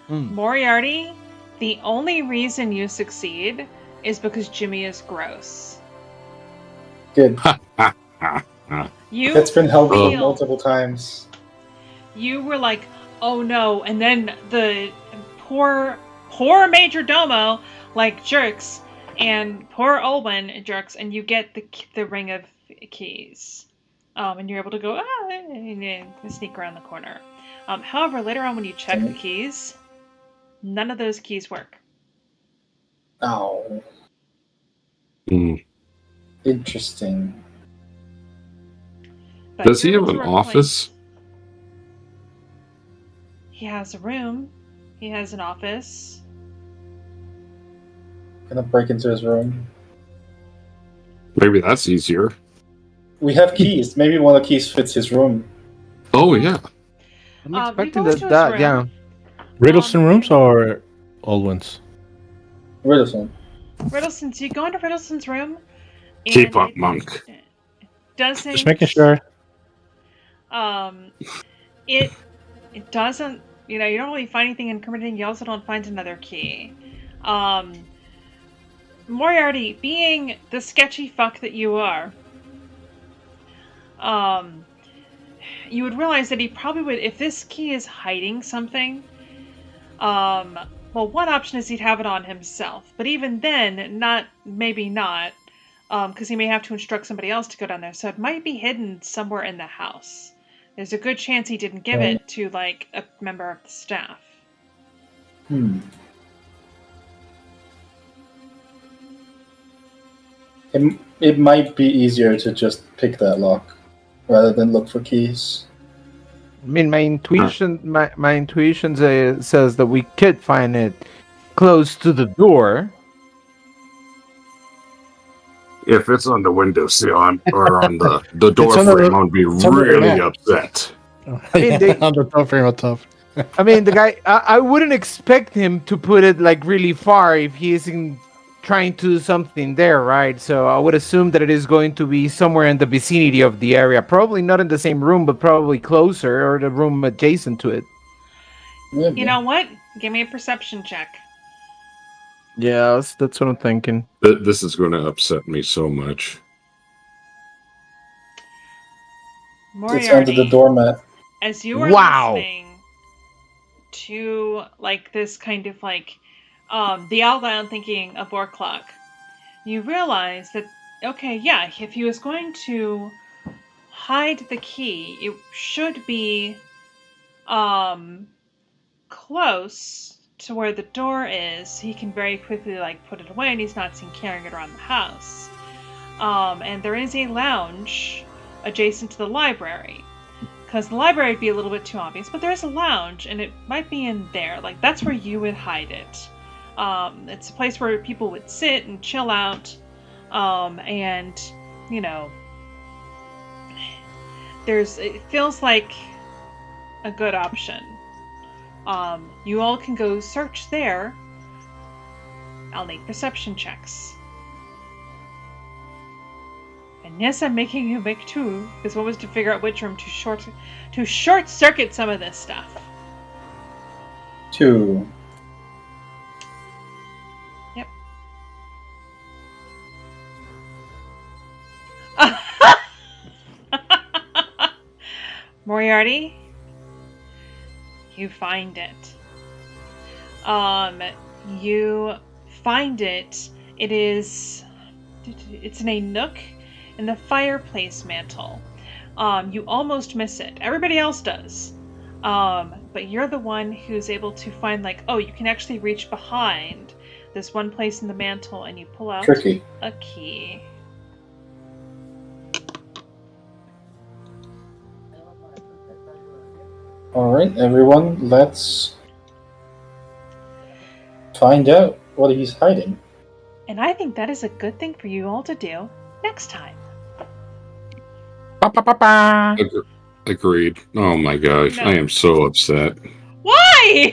Moriarty, the only reason you succeed is because Jimmy is gross. Good. You That's been helpful feel- multiple times. You were like, oh no, and then the poor Major Domo like jerks, and poor Olwen jerks, and you get the ring of keys, and you're able to go and sneak around the corner. However, later on when you check the keys, none of those keys work. Oh, Hmm. interesting. But Does he you're have able an to replace- office? He has a room. He has an office. Gonna break into his room. Maybe that's easier. We have keys. Maybe one of the keys fits his room. Oh yeah. I'm You expecting go into his that. room. Yeah. Riddleston rooms or old ones? Riddleson. Riddleston's. You go into Riddleston's room. Keep and up, monk. Doesn't. Just making sure. It doesn't. You know, you don't really find anything incriminating. You also don't find another key. Moriarty, being the sketchy fuck that you are, you would realize that he probably would, if this key is hiding something, Well, one option is he'd have it on himself, but even then, maybe not, because he may have to instruct somebody else to go down there. So it might be hidden somewhere in the house. There's a good chance he didn't give it to like a member of the staff. It might be easier to just pick that lock rather than look for keys. I mean, my intuition says that we could find it close to the door. If it's on the windowsill or on the door frame, I'd be really upset. I mean, on the top frame on top. I mean, the guy, I wouldn't expect him to put it like really far if he isn't trying to do something there, right? So I would assume that it is going to be somewhere in the vicinity of the area. Probably not in the same room, but probably closer, or the room adjacent to it. Maybe. You know what? Give me a perception check. Yeah, that's what I'm thinking. This is going to upset me so much. Moriarty, It's under the doormat. as you are listening to like this kind of like the out loud thinking of war clock, you realize that okay, yeah, if he was going to hide the key, it should be close to where the door is. He can very quickly like put it away, and he's not seen carrying it around the house. And there is a lounge adjacent to the library. Because the library would be a little bit too obvious, but there is a lounge, and it might be in there. Like, that's where you would hide it. It's a place where people would sit and chill out, and, you know, it feels like a good option. You all can go search there. I'll need perception checks. And yes, I'm making you make two, because one was to figure out which room to short circuit some of this stuff. 2. Yep. Moriarty, you find it. You find it. It's in a nook in the fireplace mantle. You almost miss it. Everybody else does. But you're the one who's able to find, like, oh, you can actually reach behind this one place in the mantle and you pull out a key. Alright, everyone, let's find out what he's hiding. And I think that is a good thing for you all to do next time. Agreed. Oh my gosh, No. I am so upset. Why?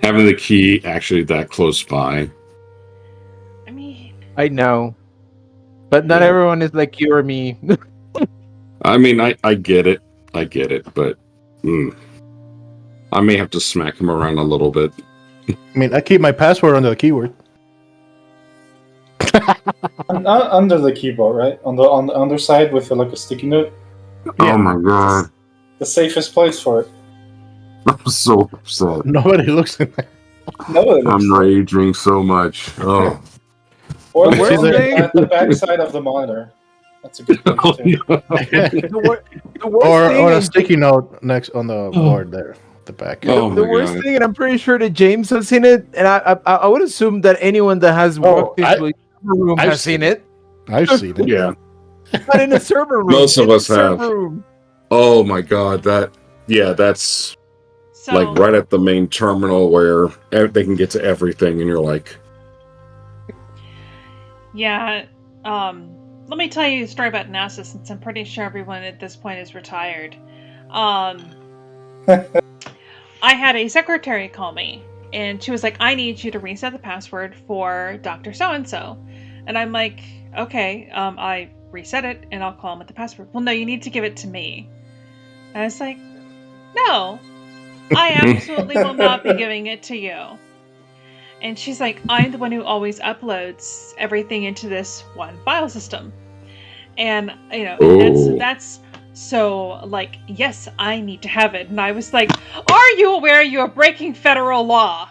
Having the key actually that close by. I mean, I know. But not everyone is like you or me. I mean, I get it. I get it, but I may have to smack him around a little bit. I mean, I keep my password under the keyword. Under the keyboard, right? On the underside with like a sticky note. Yeah. Oh my god. The safest place for it. I'm so upset. Nobody looks in there. Nobody looks I'm raging so much. Oh. Or The worst thing- at the back side of the monitor. That's a good point too. The worst or thing a is- sticky note next on the board there, at the back. Oh the my worst God. thing, and I'm pretty sure that James has seen it, and I would assume that anyone that has walked into a server room I've has seen it. I've seen it. Yeah. But in a server room. Most of in a us have. server room. Oh my god, that's so like right at the main terminal where they can get to everything, and you're like, yeah. Let me tell you a story about NASA, since I'm pretty sure everyone at this point is retired. I had a secretary call me, and she was like, I need you to reset the password for Dr. So-and-so. And I'm like, okay, I reset it, and I'll call him with the password. Well, no, you need to give it to me. And I was like, no, I absolutely will not be giving it to you. And she's like, I'm the one who always uploads everything into this one file system. And, you know, Oh. that's So, like, yes, I need to have it. And I was like, are you aware you are breaking federal law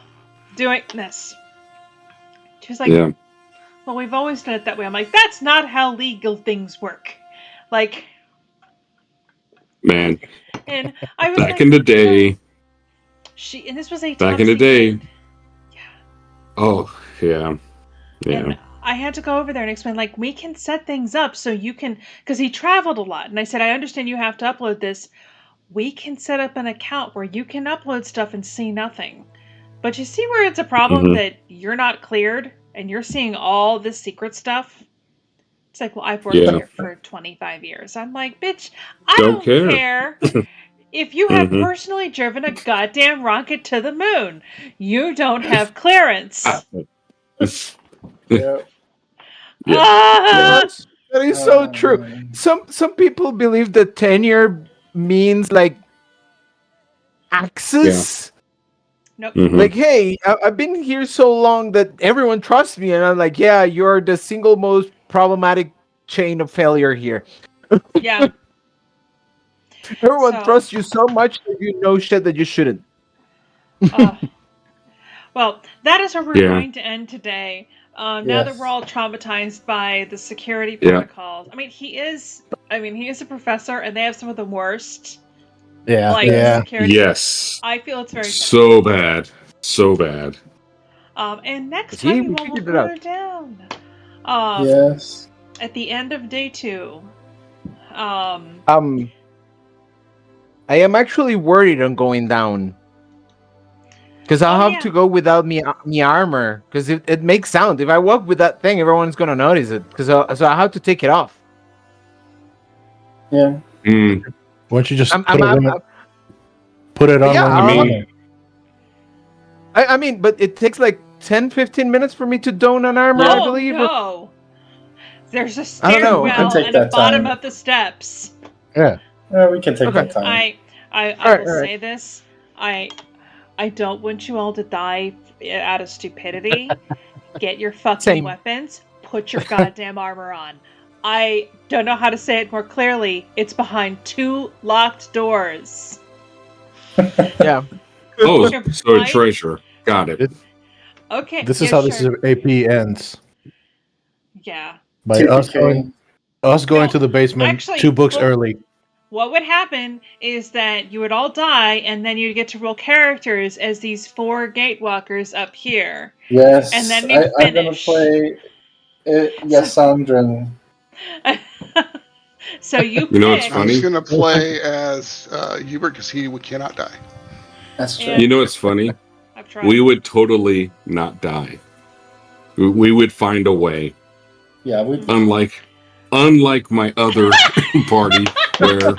doing this? She was like, Yeah. well, we've always done it that way. I'm like, that's not how legal things work. Like, Man, and I was back like, in the day, and this was a back in the toxic day. kid. Oh, yeah. Yeah. And I had to go over there and explain, like, we can set things up so you can, because he traveled a lot. And I said, I understand you have to upload this. We can set up an account where you can upload stuff and see nothing. But you see where it's a problem Mhm. that you're not cleared and you're seeing all this secret stuff? It's like, well, I've worked Yeah. here for 25 years. I'm like, bitch, I Don't don't care. care if you have Mhm. personally driven a goddamn rocket to the moon. You don't have clearance. Yeah. Yeah. Ah! That is so true. Um, Some people believe that tenure means like access. Nope. Mhm. Like, hey, I've been here so long that everyone trusts me, and I'm like, yeah, you're the single most problematic chain of failure here. Yeah. Everyone So, trusts you so much that you know shit that you shouldn't. uh, well, that is where we're Yeah. going to end today. Now that we're Yes. all traumatized by the security Yeah. protocols. He is a professor and they have some of the worst Yeah, like Yes. security. Yes. I feel it's very sad. So bad. So bad. And next 'Cause time we you all will figured it cool out. her down. Um, Yes. at the end of day 2. Um, I am actually worried on going down because I'll oh have yeah. to go without me armor because it makes sound. If I walk with that thing, everyone's gonna notice it. So I have to take it off. Yeah. Mm. why don't you just I'm, put I'm, it I'm, on? Put it on yeah, when I you're I'll, mean, I mean, but it takes like 10-15 minutes for me to don an armor, I Oh believe. Or, no. There's a I don't know. We can stairwell take and a that bottom time. of the steps. Yeah. We can take Okay. that time. I All right, will all right. say this. I don't want you all to die out of stupidity. Get your fucking Same. weapons. Put your goddamn armor on. I don't know how to say it more clearly. It's behind 2 locked doors. Yeah. oh, Your so a might. treasure. Got it. Okay. This is Yeah, how this sure. AP ends Yeah. by TPK. us going No, to the basement actually, 2 books well, early. what would happen is that you would all die, and then you'd get to roll characters as these 4 gatewalkers up here. Yes. And then you I'm gonna finish. play So, Yasandran. so you You know what's pick, I'm just funny? gonna play as Hubert because he cannot die. That's true. You and know what's funny? I've tried. We would totally not die. We would find a way. Yeah, we Unlike my other party where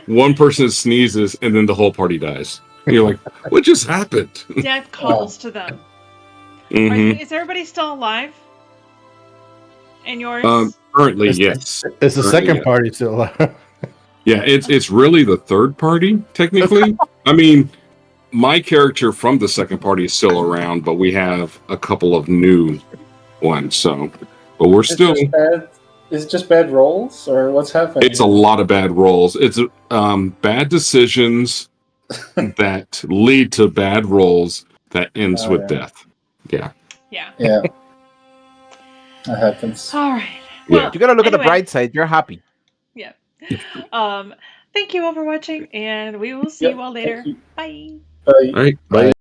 one person sneezes and then the whole party dies. You're like, what just happened? Death calls to them. Hmm. Is everybody still alive? And yours? Currently, It's, yes. it's the Currently, second yes. party still. Yeah, it's really the third party technically. I mean, my character from the second party is still around, but we have a couple of new ones. So, but we're it's still. just bad. Is it just bad rolls or what's happening? It's a lot of bad rolls. It's bad decisions that lead to bad rolls that ends Oh, with yeah. death. Yeah. Yeah. Yeah. That happens. All right. Yeah. Well, You gotta look at the anyway, bright side. You're happy. Yeah. Thank you all for watching, and we will see Yep. you all Thank later. you. Bye. Bye. All right. Bye. Bye.